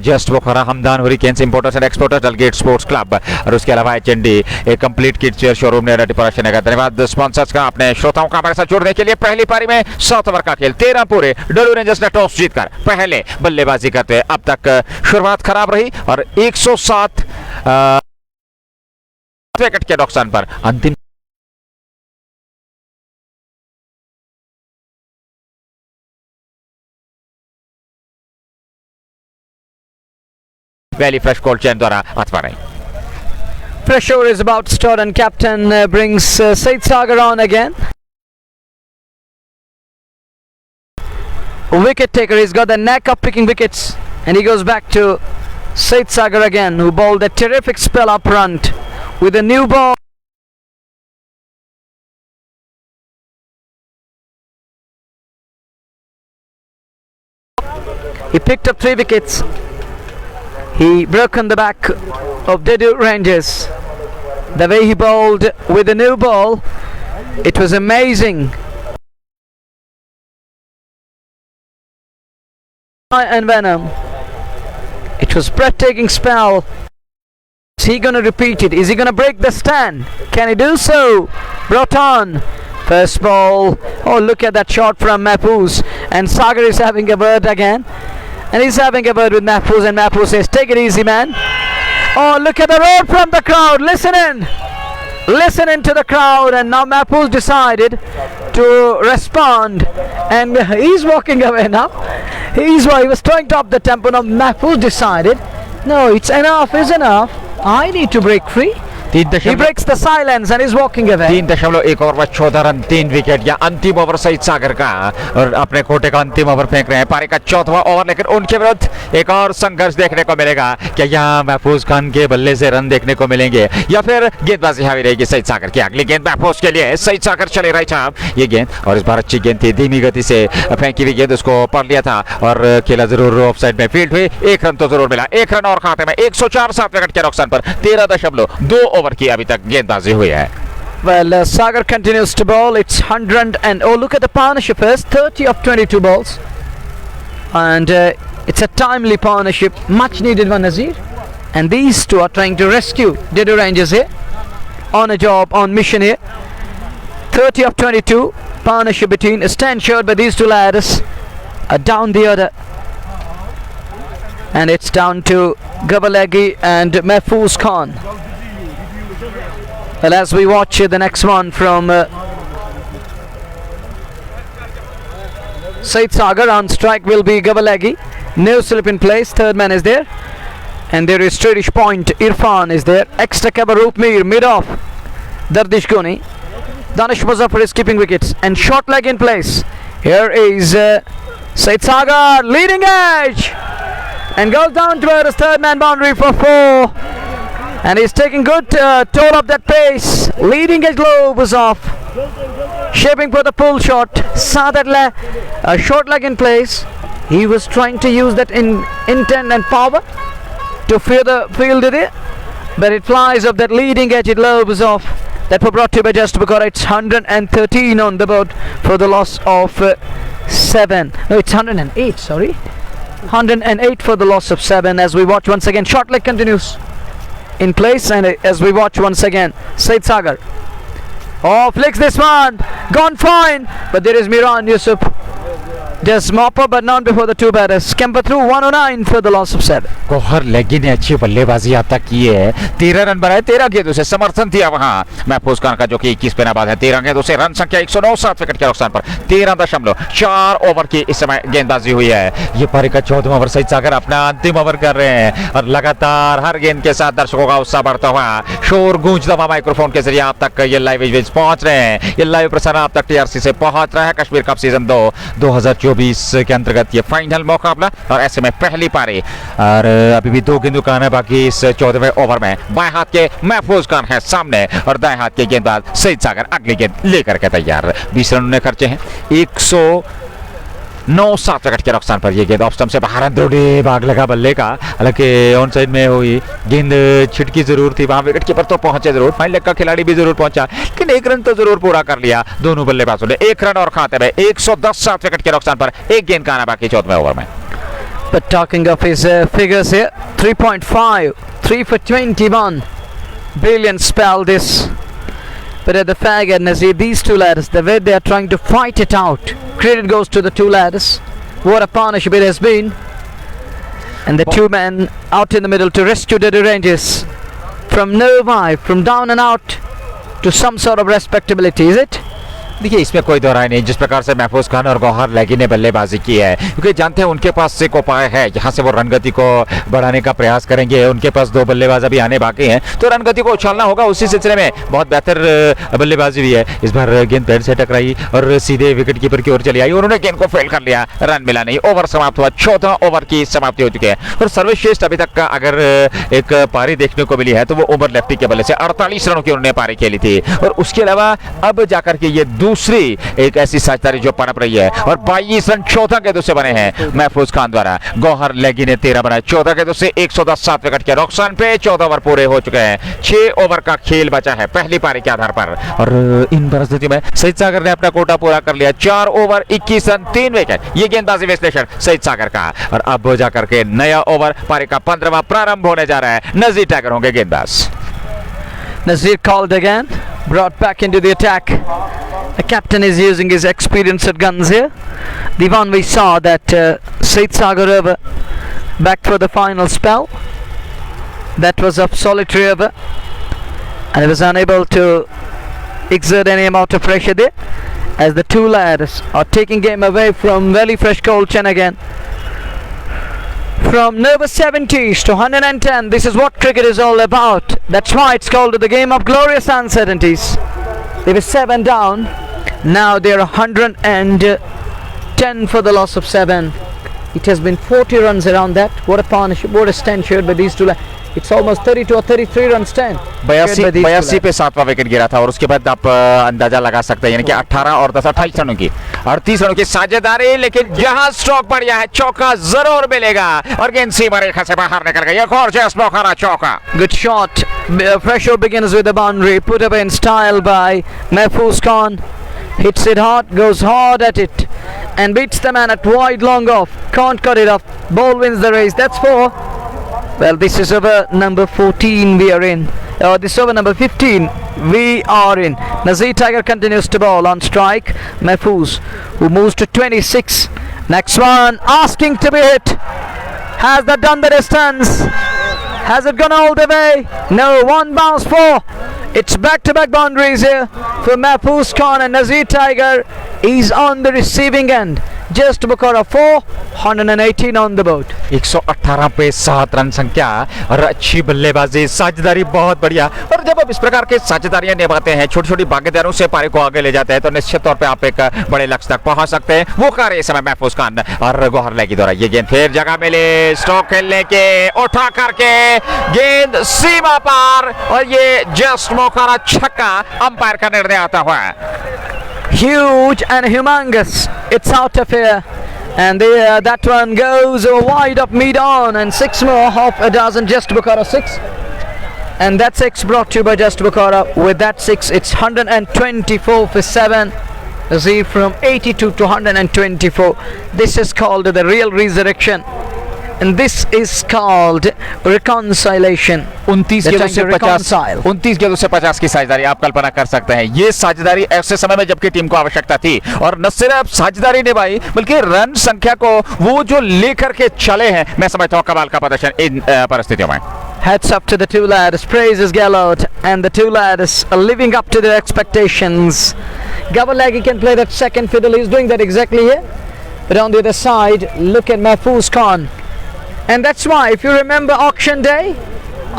just Bukhara, Hamdan hurricanes importers and exporters, Dalgate sports club, और उसके अलावा एचएनडी एक कंप्लीट किड्स वेयर शोरूम ने रेडिपोरेशन का धन्यवाद स्पॉन्सर्स का, अपने श्रोताओं का हमारे साथ जुड़ने के लिए। पहली पारी में 7 ओवर का खेल, 13 पूरे। डोडो रेंजर्स ने टॉस जीतकर पहले बल्लेबाजी करते हुए अब तक शुरुआत खराब रही और 107 विकेट के नुकसान पर अंतिम वैली फ्रेश कोल्ड चैन द्वारा अथवा रही। Pressure is about to start and captain brings Said Sagar on again. Wicket taker, he's got the knack of picking wickets, and he goes back to Said Sagar again, who bowled a terrific spell up front with a new ball. He picked up 3 wickets. He broke on the back of Dedu Rangers. The way he bowled with a new ball, it was amazing. and Venom. It was breathtaking spell. Is he going to repeat it? Is he going to break the stand? Can he do so? Brought on. First ball. Oh, look at that shot from Mahfouz. And Sagar is having a word again. And he's having a word with Mahfouz, and Mahfouz says, take it easy, man. Oh, look at the roar from the crowd. Listen in. Listen into the crowd. And now Mahfouz decided to respond. And he's walking away now. He was trying to up the tempo. Now Mahfouz decided, no, it's enough, is enough. I need to break free. He breaks the silence and is walking away. 3.1 over में 14 run 3 wicket. या अंतिम over Saeed सागर का, और अपने कोटे का अंतिम over फेंक रहे हैं। पारी का चौथा ओवर, लेकिन उनके विरुद्ध एक और संघर्ष देखने को मिलेगा। क्या यहाँ महफूज खान के बल्ले से रन देखने को मिलेंगे या फिर गेंदबाजी हावी रहेगी सईद सागर की? अगली गेंद महफूज के लिए। सईद सागर चले रहे साहब ये गेंद, और इस बार अच्छी गेंद थी, धीमी गति से फेंकी हुई गेंद, उसको पढ़ लिया था और खेला जरूर ऑफ साइड में फील्ड हुई। 1 रन तो जरूर मिला। 1 रन और खाते में 104 7 विकेट के नुकसान पर 13.2 ओवर की अभी तक गेंदबाजी हुई है। Well, Sagar continues to bowl. It's 100 and oh, look at the partnership first. 30 of 22 balls, and it's a timely partnership, much needed one, Nazir. And these two are trying to rescue Dedu Rangers here, on a job, on mission here. 30 of 22 partnership between Stanshot by these two lads, down the order, and it's down to Gavalagi and Mahfouz Khan. Well, as we watch the next one from Said Sagar, on strike will be Gavalagi. No slip in place. Third man is there, and there is Tradish point. Irfan is there. Extra cover Roopmeer mid off. Dardish Goni. Danish Muzaffar is keeping wickets, and short leg in place. Here is Said Sagar leading edge, and goes down towards third man boundary for 4. And he's taking good toll of that pace. Leading edge low was off. Shaping for the pull shot. Saw that short leg in place. He was trying to use that intent and power to field it, but it flies off that leading edge. It lobes off. That was brought to you by Just because it's 113 on the board for the loss of 7. No, it's 108. Sorry, 108 for the loss of 7. As we watch once again, short leg continues in place, and as we watch once again, Said Sagar. Oh, flicks this one, gone fine, but there is Miran Yusuf. Just mop up, but not before the two batters. Scamper through 109 for the loss of 7. Gauhar लेगी ने अच्छी बल्लेबाजी अब तक की है। 13 run बनाए, 13 गेंदों से समर्थन दिया वहां महफूज खान का, जो कि 21 पे नाबाद है। 13 गेंदों से रन संख्या 109 7 विकेट के नुकसान पर 13.4 ओवर की इस समय गेंदबाजी हुई है। ये पारी का 14वां ओवर। सईद सागर अपना अंतिम ओवर कर रहे हैं और लगातार हर गेंद के साथ दर्शकों का उत्साह बढ़ता हुआ शोर गूंजता हुआ माइक्रोफोन के जरिए आप तक ये लाइव इमेज पहुंच रहे हैं। ये लाइव प्रसारण आप तक टीआरसी से पहुंच रहा है। कश्मीर कप सीजन 2 2024 के अंतर्गत ये फाइनल मुकाबला, और ऐसे में पहली पारी, और अभी भी 2 गेंदों का है बाकी इस 14वें ओवर में। बाएं हाथ के महफूज खान है सामने और दाएं हाथ के गेंदबाज सईद सागर अगली गेंद लेकर के तैयार। 20 रन उन्हें खर्चे हैं। 109 7 विकेट के नुकसान पर यह गेंद ऑफ स्टंप से बाहर, अंदरूनी भाग लगा बल्ले का, हालांकि ऑन साइड में हुई गेंद, छिटकी जरूर थी वहां, विकेट कीपर तो पहुंचे जरूर, फाइन लेग का खिलाड़ी भी जरूर पहुंचा, लेकिन 1 रन तो जरूर पूरा कर लिया दोनों बल्लेबाजों ने। 1 रन और खाते में 110 7 विकेट के नुकसान पर 1 गेंद का आना बाकी 14वें ओवर में। But talking of his figures here, 3.5, 3 for 21. Brilliant spell this. But at the fag end, Nazir, these two lads, the way they are trying to fight it out, credit goes to the two lads. What a partnership it has been. And the two men out in the middle to rescue the Rangers from no vibe, from down and out to some sort of respectability, is it? देखिए इसमें कोई दो राय नहीं, जिस प्रकार से महफूज खान और गौहर लेगी ने बल्लेबाजी की है, क्योंकि जानते हैं उनके पास एक उपाय है, यहाँ से वो रन गति को बढ़ाने का प्रयास करेंगे। उनके पास 2 बल्लेबाज अभी आने बाकी हैं, तो रन गति को उछालना होगा। उसी सिलसिले में बहुत बेहतर बल्लेबाजी भी है। इस बार गेंद पैर से टकराई और सीधे विकेट कीपर की ओर चली आई, उन्होंने गेंद को फेल कर लिया, रन मिला नहीं। ओवर समाप्त हुआ, 14वां ओवर की समाप्ति हो चुकी है। और सर्वश्रेष्ठ अभी तक का अगर एक पारी देखने को मिली है तो वो उमर लेफ्टी के बल्ले से 48 रनों की उन्होंने पारी खेली थी। और उसके अलावा अब जाकर के ये दूसरी एक ऐसी साझेदारी जो पनप रही है और 22 रन 14 गेंदों से बने हैं महफूज खान द्वारा। गौहर लेगी ने 13 बनाए 14 गेंदों से 110 7 विकेट के नुकसान पे 14 ओवर पूरे हो चुके हैं। 6 ओवर का खेल बचा है पहली पारी के आधार पर और इन परिस्थिति में सईद सागर ने अपना कोटा पूरा कर लिया। 4 ओवर 21 रन 3 विकेट, ये गेंदबाजी विश्लेषण सईद सागर का। और अब जाकर के नया ओवर पारी का 15वां प्रारंभ होने जा रहा है। नजीर टाइगर होंगे गेंदबाज। Nazir called again, brought back into the attack. The captain is using his experience at guns here. The one we saw that Said Sagar over back for the final spell. That was a solitary over and he was unable to exert any amount of pressure there as the two lads are taking game away from very fresh cold Chen again. From nervous 70s to 110, this is what cricket is all about. That's why it's called the game of glorious uncertainties. They were 7 down, now they're 110 for the loss of 7. It has been 40 runs around that. What a partnership, what a stand shared by these two lads. It's almost 32 or 33 runs stand. 82 पे 7वां wicket गिरा था और उसके बाद आप अंदाजा लगा सकते हैं यानी कि 18 और 10 28 रनों की 38 रनों की साझेदारी। लेकिन जहां स्ट्रोक बढ़िया है चौका जरूर मिलेगा और गेंद सीमा रेखा से बाहर निकल गई। एक और जस्ट मौका चौका। Good shot. Pressure begins with the boundary. Put away in style by Mahfouz Khan. Hits it hard, goes hard at it and beats the man at wide long off. Can't cut it off. Ball wins the race. That's 4. Well, this is over number 14 we are in. This is over number 15 we are in. Nazir Tiger continues to bowl on strike. Mahfouz, who moves to 26. Next one, asking to be hit. Has that done the distance? Has it gone all the way? No, one bounce 4. It's back-to-back boundaries here for Mahfouz Khan and Nazir Tiger. He's on the receiving end. Just Bukhara 4, 118 on the boat. 118 पे 7 run संख्या और अच्छी बल्लेबाजी, साझेदारी बहुत बढ़िया। और जब आप इस प्रकार के साझेदारियां निभाते हैं, छोटी छोटी भागीदारों से पारी को आगे ले जाते हैं तो निश्चित तौर पे आप एक बड़े लक्ष्य तक पहुंच सकते हैं। वो कार्य इस समय महफूज खान और गौहर लेगी द्वारा ये गेंद फिर जगह मिले स्ट्रोक खेलने के, उठा करके गेंद सीमा पार और ये जस्ट मौका छक्का अंपायर का निर्णय आता हुआ है। Huge and humongous. It's out of here. And that one goes wide of mid-on and 6 more, half a dozen, just Bukhara 6. And that 6 brought to you by Just Bukhara. With that 6, it's 124 for 7. Nazir from 82 to 124. This is called the real resurrection. And this is called reconciliation. 29 गेंदों से 50 की साझेदारी आप कल्पना कर सकते हैं। ये साझेदारी ऐसे समय में जबकि टीम को आवश्यकता थी और न सिर्फ साझेदारी निभाई बल्कि रन संख्या को वो जो लेकर के चले हैं, मैं समझता हूं कमाल का प्रदर्शन इन परिस्थितियों में। Hats up to the two lads. Praises Gallot, and the two lads are living up to their expectations. Gabalagi can play that second fiddle. He's doing that exactly here. But on the other side, look at Mahfouz Khan. And that's why, if you remember auction day,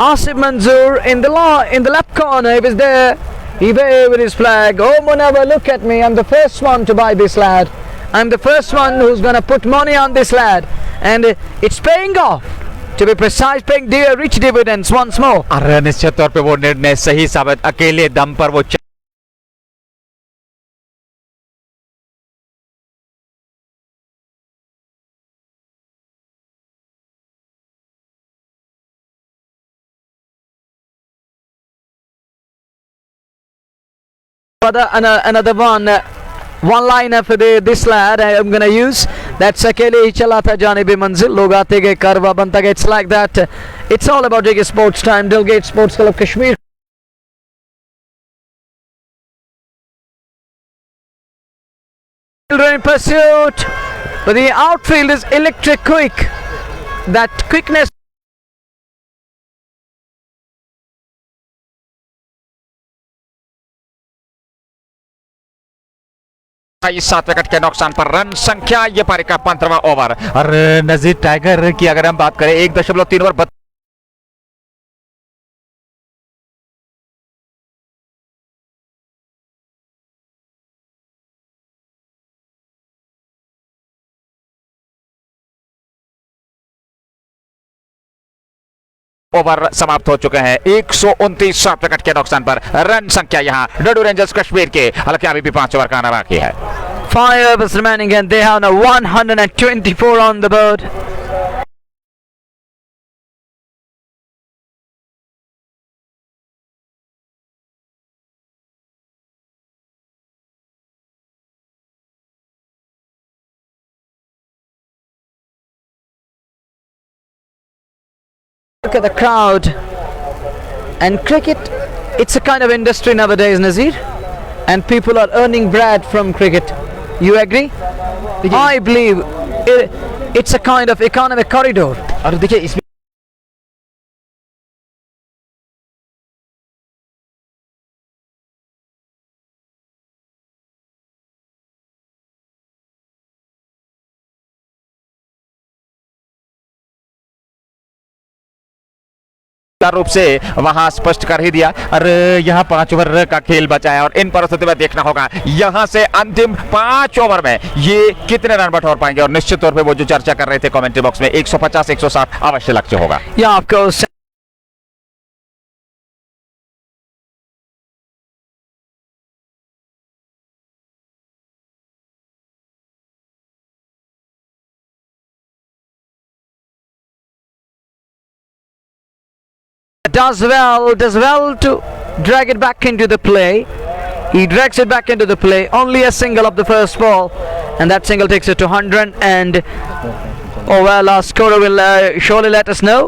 Asif Manzoor in the left corner, he was there. He waved with his flag. Oh Munawar, look at me. I'm the first one to buy this lad. I'm the first one who's going to put money on this lad. And it's paying off. To be precise, paying rich dividends once more. और निश्चित तौर पे वो निर्णय सही साबित, अकेले दम पर वो Another one liner for this lad I'm gonna use. That's अकेले ही चला था जानिबे मंजिल, लोग आते गए कारवा बनता गया. It's like that. It's all about Digger Sports Time. Dilgate Sports Club Kashmir. Children in pursuit, but the outfield is electric quick. That quickness. 7 wicket के नुकसान पर रन संख्या ये पारी का 15वां ओवर। और नजीर टाइगर की अगर हम बात करें 1.3 ओवर ओवर समाप्त हो चुके हैं 129 विकेट के नुकसान पर। रन संख्या यहाँ डडू रेंजर्स कश्मीर के, हालांकि अभी भी 5 ओवर का आना बाकी है। 5 overs remaining and they have now 124 on the board. Look at the crowd. And cricket, it's a kind of industry nowadays, Nazir, and people are earning bread from cricket. You agree? I believe it's a kind of economic corridor. और देखिए इसमें रूप से वहां स्पष्ट कर ही दिया। और यहाँ 5 ओवर का खेल बचा है और इन परिस्थितियों में देखना होगा यहाँ से अंतिम 5 ओवर में ये कितने रन बटोर पाएंगे। और निश्चित तौर पे वो जो चर्चा कर रहे थे कमेंट्री बॉक्स में 150 160 अवश्य लक्ष्य होगा। Yeah, of course. Does well to drag it back into the play. He drags it back into the play. Only a single of the first ball, and that single takes it to 100. And oh well, our scorer will surely let us know.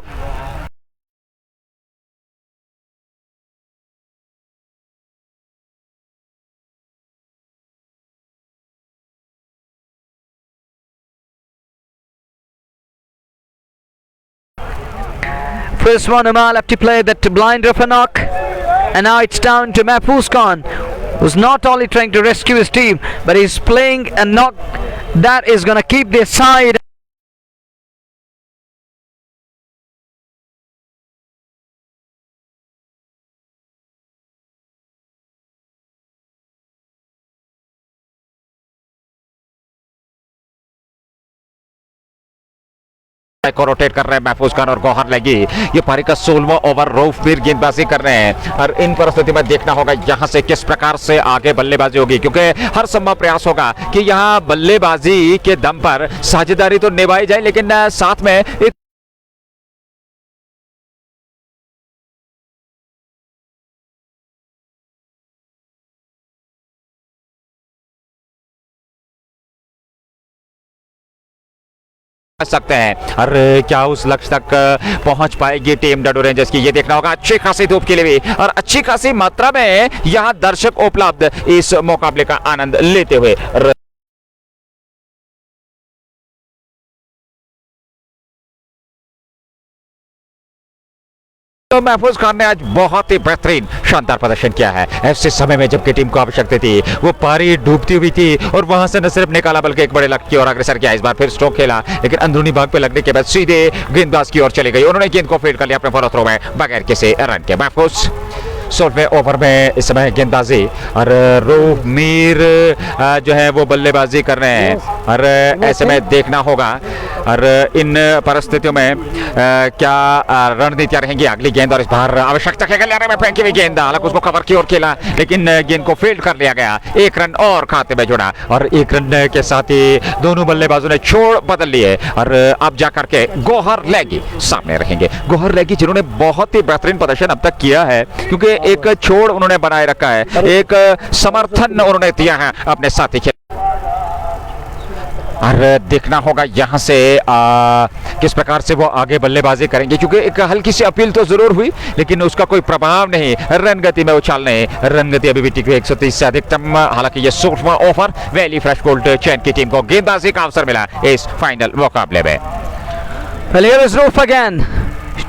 First one, Amal have to play that blind of a knock, and now it's down to Mahfouz Khan, who's not only trying to rescue his team, but he's playing a knock that is going to keep their side. को rotate कर रहे हैं महफूज खान और गौहर लगी। ये पारी का 16वां ओवर रऊफमीर गेंदबाजी कर रहे हैं और इन परिस्थिति में देखना होगा यहां से किस प्रकार से आगे बल्लेबाजी होगी, क्योंकि हर संभव प्रयास होगा कि यहां बल्लेबाजी के दम पर साझेदारी तो निभाई जाए, लेकिन साथ में एक सकते हैं। और क्या उस लक्ष्य तक पहुंच पाएगी टीम डडू रेंजर्स की, ये देखना होगा। अच्छी खासी धूप के लिए भी और अच्छी खासी मात्रा में यहां दर्शक उपलब्ध इस मुकाबले का आनंद लेते हुए। तो महफूज खान ने आज बहुत ही बेहतरीन शानदार प्रदर्शन किया है। ऐसे समय में जबकि टीम को आवश्यकता थी, वो पारी डूबती हुई थी और वहां से न सिर्फ निकाला बल्कि एक बड़े लक्ष्य की ओर अग्रसर किया। इस बार फिर स्ट्रोक खेला, लेकिन अंदरूनी भाग पे लगने के बाद सीधे गेंदबाज की ओर चले गई। उन्होंने गेंद को फील्ड कर लिया अपने फॉलो थ्रो में बगैर किसी रन के। महफूज 16वें ओवर में इस समय गेंदबाजी और रऊफमीर जो है वो बल्लेबाजी कर रहे हैं और ऐसे में देखना होगा और इन परिस्थितियों में क्या रणनीतियां रहेंगी। अगली गेंद और इस बार आवश्यकता के लिए में फेंकी हुई गेंद, हालांकि उसको कवर की ओर खेला लेकिन गेंद को फील्ड कर लिया गया। 1 रन और खाते में जुड़ा और 1 रन के साथ ही दोनों बल्लेबाजों ने छोड़ बदल लिए और अब जाकर के गौहर लैगी सामने रहेंगे। गौहर लैगी जिन्होंने बहुत ही बेहतरीन प्रदर्शन अब तक किया है, क्योंकि एक छोड़ उन्होंने बनाए रखा है, एक समर्थन उन्होंने दिया है अपने साथी के। और देखना होगा यहां से किस प्रकार से वो आगे बल्लेबाजी करेंगे, क्योंकि एक हल्की सी अपील तो जरूर हुई लेकिन उसका कोई प्रभाव नहीं रन गति में उछालने। रन गति अभी भी टिकी हुई 130 से अधिकतम। हालांकि ये 16वां over valley fresh gold chain की टीम को गेंदबाजी का अवसर मिला इस फाइनल मुकाबले में। Well, here is Roof again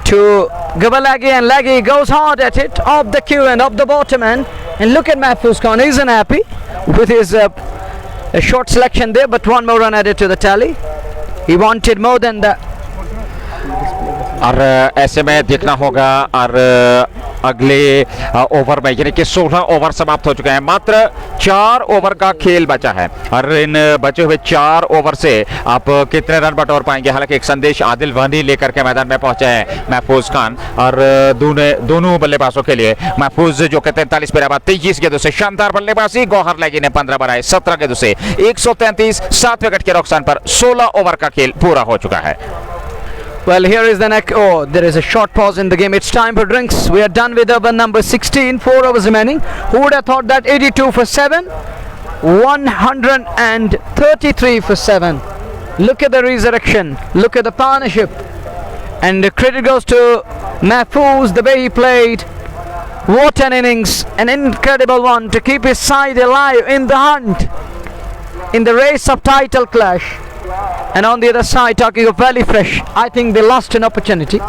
to Gabalagi, and Laggy goes hard at it off the queue and off the bottom end. And look at Mahfouz Khan, he's unhappy with his a short selection there, but one more run added to the tally. He wanted more than that. और ऐसे में देखना होगा और अगले over में, यानी कि 16 ओवर समाप्त हो चुके हैं। मात्र 4 ओवर का खेल बचा है और इन बचे हुए 4 ओवर से आप कितने रन बटोर पाएंगे। हालांकि एक संदेश आदिल वानी लेकर के मैदान में पहुंचे हैं महफूज खान, और दोनों बल्लेबाजों के लिए महफूज जो कि 43 पे 23 गेंदों से शानदार बल्लेबाजी। गौहर लैगी ने 15 बनाए 17 गेंदों से 133, 7 विकेट के नुकसान पर 16 ओवर का खेल पूरा हो चुका है। Well, here is the neck. Oh, there is a short pause in the game. It's time for drinks. We are done with over number 16. 4 overs remaining. Who would have thought that? 82 for 7. 133 for 7. Look at the resurrection. Look at the partnership. And the credit goes to Mahfouz, the way he played. What an innings. An incredible one to keep his side alive in the hunt, in the race of title clash. And on the other side, talking of Valley Fresh, I think they lost an opportunity.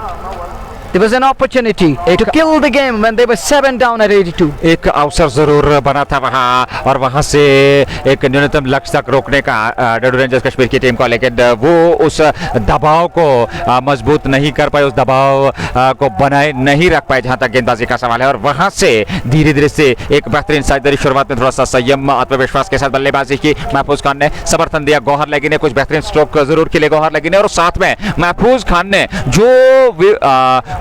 There was an opportunity to kill the game when they were 7 down at 82. एक अवसर जरूर बना था वहां, और वहां से एक न्यूनतम लक्ष्य तक रोकने का डेडू रेंजर्स कश्मीर की टीम को, लेकिन वो उस दबाव को मजबूत नहीं कर पाए, उस दबाव को बनाए नहीं रख पाए जहां तक गेंदबाजी का सवाल है। और वहां से धीरे धीरे से एक बेहतरीन साझेदारी, शुरुआत में थोड़ा सा संयम, आत्मविश्वास के साथ बल्लेबाजी की महफूज खान ने, समर्थन दिया गौहर लैगी ने, कुछ बेहतरीन स्ट्रोक जरूर खेले गौहर लैगी ने, और साथ में महफूज खान ने जो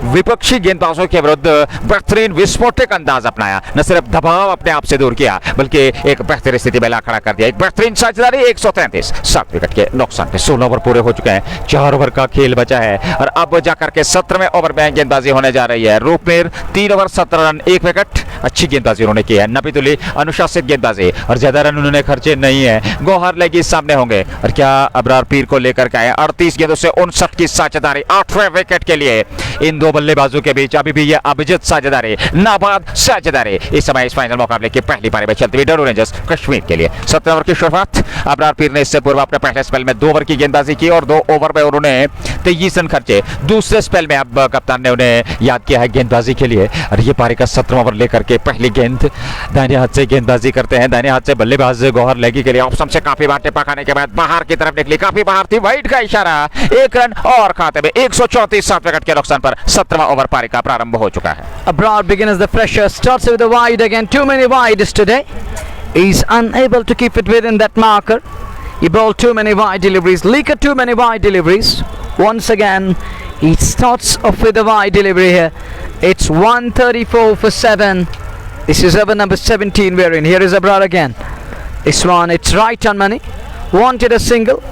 विपक्षी गेंदबाजों के विरुद्ध बेहतरीन विस्फोटक अंदाज अपनाया, न सिर्फ दबाव अपने आप से दूर किया बल्कि एक बेहतरीन स्थिति में ला खड़ा कर दिया। एक बेहतरीन साझेदारी, 133, 7 विकेट के नुकसान पे 16 ओवर पूरे हो चुके हैं, 4 ओवर का खेल बचा है और अब जाकर के 17वें ओवर में गेंदबाजी होने जा रही है। रूपमेर 3 ओवर 17 रन 1 विकेट, अच्छी गेंदबाजी उन्होंने की है। नबीतुल्ली अनुशासित गेंदबाजी और ज्यादा रन उन्होंने खर्चे नहीं है। गौहर लैगी सामने होंगे और क्या अबरार पीर को लेकर के आए, 38 गेंदों से 59 की साझेदारी, 8वें विकेट के लिए इन दो बल्लेबाजों के बीच अभी भी यह अभिजित साझेदारी, नाबाद साझेदारी इस समय इस फाइनल मुकाबले की पहली पारी में चलती हुई डेडू रेंजर्स कश्मीर के लिए। 17 ओवर की शुरुआत अबरार पीर ने इससे पूर्व अपने पहले स्पेल में 2 ओवर की गेंदबाजी की और 2 ओवर में उन्होंने 23 रन खर्चे। दूसरे स्पेल में अब कप्तान ने उन्हें याद किया है गेंदबाजी के लिए और ये पारी का 17वां ओवर लेकर के पहली गेंद दाहिने हाथ से गेंदबाजी करते हैं। दाहिने हाथ से बल्लेबाज गौहर लैगी के लिए ऑप्शन से काफी बार टिप्पा खाने के बाद बाहर की तरफ निकली, काफी बाहर थी, वाइड का इशारा, 1 रन और खाते में 134, 7 विकेट के नुकसान पर 17वां ओवर पारी का प्रारंभ हो चुका है। Abrar begins the pressure, starts with a wide again. Too many wides today. He's unable to keep it within that marker. He bowled too many wide deliveries. Leaker too many wide deliveries. Once again, he starts off with a wide delivery here. It's 134 for 7. This is over number 17 we're in. Here is Abrar again. This one, it's right on money. Wanted a single.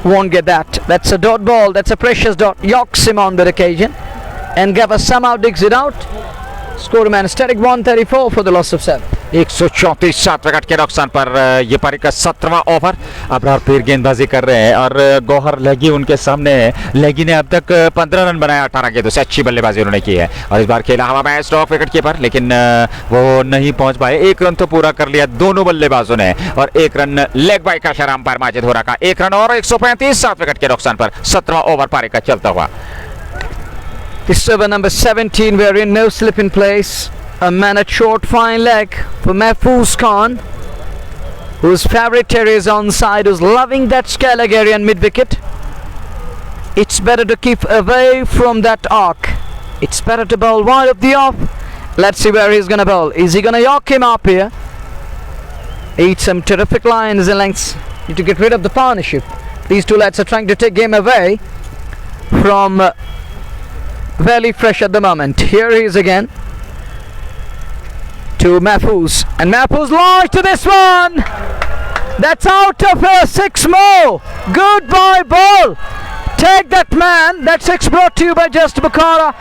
Won't get that. That's a dot ball. That's a precious dot. Yokes him on that occasion. And Gavas somehow digs it out. Score man static 134 for the loss of 7. 134, 7 wicket के नुकसान पर ये पारी का 17वां over. Abrar पीर गेंदबाजी कर रहे हैं और गौहर लैगी उनके सामने है। लैगी ने अब तक 15 रन बनाया 18 गेंदों से, अच्छी बल्लेबाजी उन्होंने की है और इस बार खेला हवा में स्ट्रोक विकेट कीपर, लेकिन वो नहीं पहुंच पाए। 1 रन तो पूरा कर लिया दोनों बल्लेबाजों ने और 1 रन लेग बाई का शराम पर माजिद हो रखा, 1 रन और 135, 7 विकेट के नुकसान पर 17वां ओवर पारी का चलता हुआ। This is over number 17 we're in. No slip in place. A man at short fine leg for Mahfouz Khan, whose favourite terrier is on side, who's loving that Scalagarian mid wicket. It's better to keep away from that arc. It's better to bowl wide of the off. Let's see where he's gonna bowl. Is he gonna york him up here? Eat some terrific lines and lengths. Need to get rid of the partnership. These two lads are trying to take game away from Valley Fresh at the moment. Here he is again to Mahfouz, and Mahfouz launched to this one. That's out of here. 6 more. Goodbye ball. Take that man. That 6 brought to you by Just Bukhara.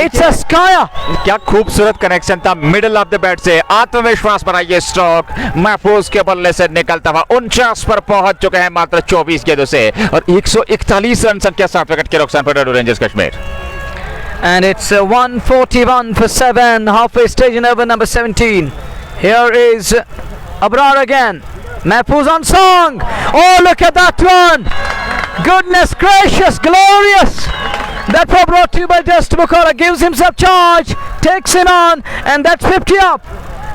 It's a Skya. क्या खूबसूरत connection था middle of the bat से, आत्मविश्वास भरा ये stroke महफूज के बल्ले से निकलता हुआ 49 पर पहुंच चुके हैं मात्र 24 गेंदों से और 141 रन संख्या 7 विकेट के नुकसान पर डेडू rangers Kashmir. And it's 141 for 7, halfway stage in over number 17. Here is Abrar again. Mahfouz on song. Oh, look at that one. Goodness gracious, glorious. That one brought to you by Just Bukhara. Gives himself charge, takes him on, and that's 50 up.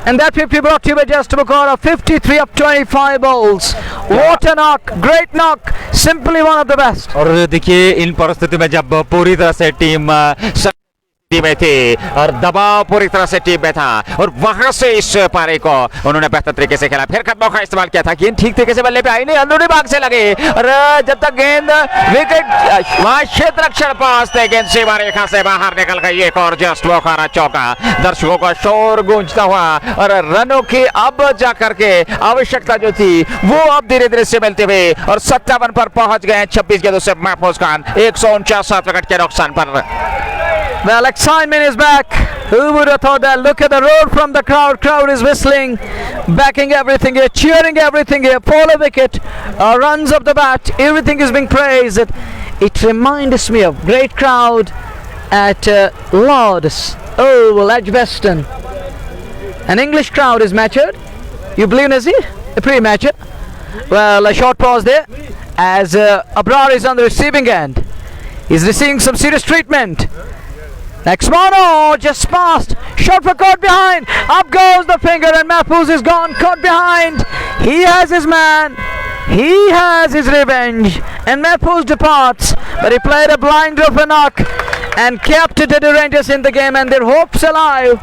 And that 50 brought to you by Just Bukhara. 53 up 25 balls. What a knock, great knock, simply one of the best. और देखिए इन परिस्थिति में जब पूरी तरह से team team में थी और दबाव पूरी तरह से टीम में था और वहां से इस पारी को उन्होंने बेहतर तरीके से खेला। फिर कदमों का इस्तेमाल किया था, गेंद ठीक तरीके से बल्ले पे आई नहीं, अंदरूनी भाग से लगे और जब तक गेंद विकेट वहां क्षेत्र रक्षण पहुंचते गेंद सीमा रेखा से बाहर निकल गई। एक और जस्ट बोखारा चौका, दर्शकों का शोर गूंजता हुआ और रनों की अब जाकर के आवश्यकता जो थी वो अब धीरे धीरे से मिलते हुए और 57 पर पहुंच गए। 26 गेंदों से महफूज खान 149 विकेट के नुकसान पर। Well, excitement is back. Who would have thought that? Look at the roar from the crowd. Crowd is whistling, backing everything here, cheering everything here. For the wicket, runs of the bat, everything is being praised. It reminds me of great crowd at Lord's Oval, Edgbaston. An English crowd is matured. You believe, Nazir? A pre-mature. Well, a short pause there as Abrar is on the receiving end. He's receiving some serious treatment. Next one, oh, just passed. Shot for caught behind. Up goes the finger and Mahfouz is gone. Caught behind. He has his man. He has his revenge. And Mahfouz departs. But he played a blinder of a knock and kept Delhi Rangers in the game and their hopes alive.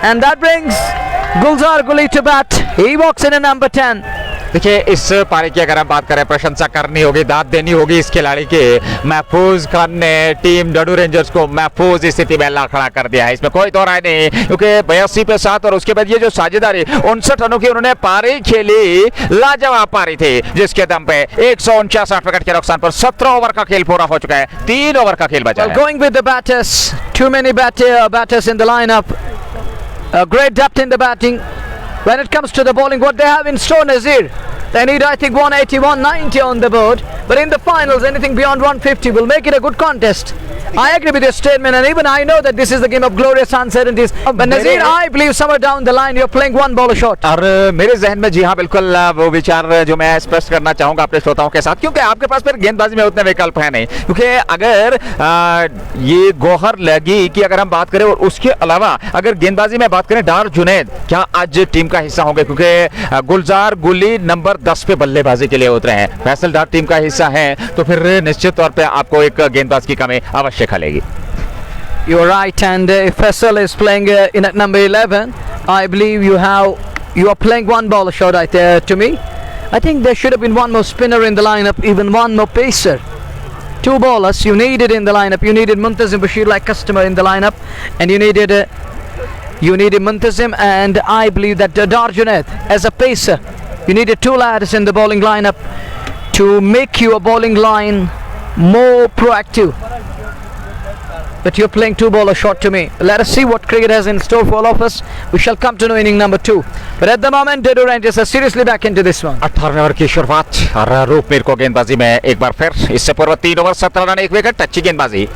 And that brings Gulzar Guli to bat. He walks in at number 10. देखिए इस पारी की अगर हम बात करें, प्रशंसा करनी होगी, दाद देनी होगी इस खिलाड़ी के। महफूज खान ने टीम डडू रेंजर्स को महफूज स्थिति में ला खड़ा कर दिया है, इसमें कोई दो राय नहीं, क्योंकि 82 पे 7 और उसके बाद ये जो साझेदारी 59 रनों की उन्होंने पारी खेली, लाजवाब पारी थी, जिसके दम पे 149 विकेट के नुकसान पर 17 ओवर का खेल पूरा हो चुका है, 3 ओवर का खेल बचा है। Going with the batters, too many batters in the lineup, great depth in the batting. When it comes to the bowling, what they have in store, Nazir, they need, I think, 180, 190 on the board. But in the finals, anything beyond 150 will make it a good contest. I agree with your statement, and even I know that this is the game of glorious uncertainties. But Nazir, I believe somewhere down the line you're playing one bowler short. और मेरे जहन में जी हाँ बिल्कुल वो विचार जो मैं स्पष्ट करना चाहूंगा अपने श्रोताओं के साथ, क्योंकि आपके पास फिर गेंदबाजी में उतने विकल्प है नहीं, क्योंकि अगर ये गौहर लगी की अगर हम बात करें और उसके अलावा अगर गेंदबाजी में बात करें, डार जुनैद क्या आज टीम का हिस्सा होंगे, क्योंकि गुलजार गुली नंबर 10 पे बल्लेबाजी के लिए उतरे हैं, फैसल डार टीम का हिस्सा है, तो फिर निश्चित तौर पे आपको एक गेंदबाज की कमी अवश्य खलेगी। You're right, and if Faisal is playing in at number 11, I believe you are playing one bowler short right there. To me, I think there should have been one more spinner in the lineup, even one more pacer. 2 bowlers you needed in the lineup. You needed Muntazim Bashir like customer in the lineup, and you needed Muntazim, and I believe that Dar Junaid as a pacer. You needed 2 lads in the bowling lineup to make your bowling line more proactive. But you're playing 2 bowlers short to me. Let us see what cricket has in store for all of us. We shall come to know inning number 2. But at the moment, Delhi Rangers are seriously back into this one. 18वें over की शुरुआत और रूपमीर को गेंदबाजी में एक बार फिर, इससे पूर्व 3 ओवर 17 रन 1 विकेट, अच्छी गेंदबाजी।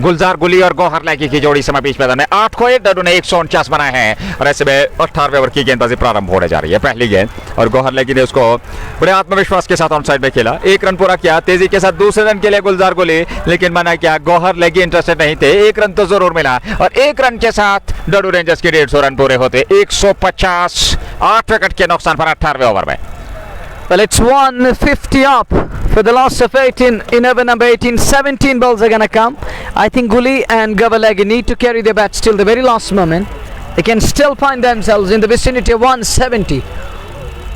गुलजार गुली और गौहर लैकी की जोड़ी समय बीच मैदान में 8 को 1 डडू ने 149 बनाए हैं और ऐसे में 18वें ओवर की गेंदबाजी प्रारंभ होने जा रही है। पहली गेंद और गौहर लैकी ने उसको बड़े आत्मविश्वास के साथ ऑन साइड में खेला, 1 रन पूरा किया, तेजी के साथ दूसरे रन के लिए गुलजार गुली, लेकिन मना किया, गौहर लैकी इंटरेस्टेड नहीं थे, 1 रन तो जरूर मिला और 1 रन के साथ डडू रेंजर्स के 150 रन पूरे होते, 150, 8 विकेट के नुकसान पर 18वें ओवर में। Well, it's 150 up for the loss of 18 in over number 18. 17 balls are going to come. I think Guli and Gavalagi need to carry their bats till the very last moment. They can still find themselves in the vicinity of 170.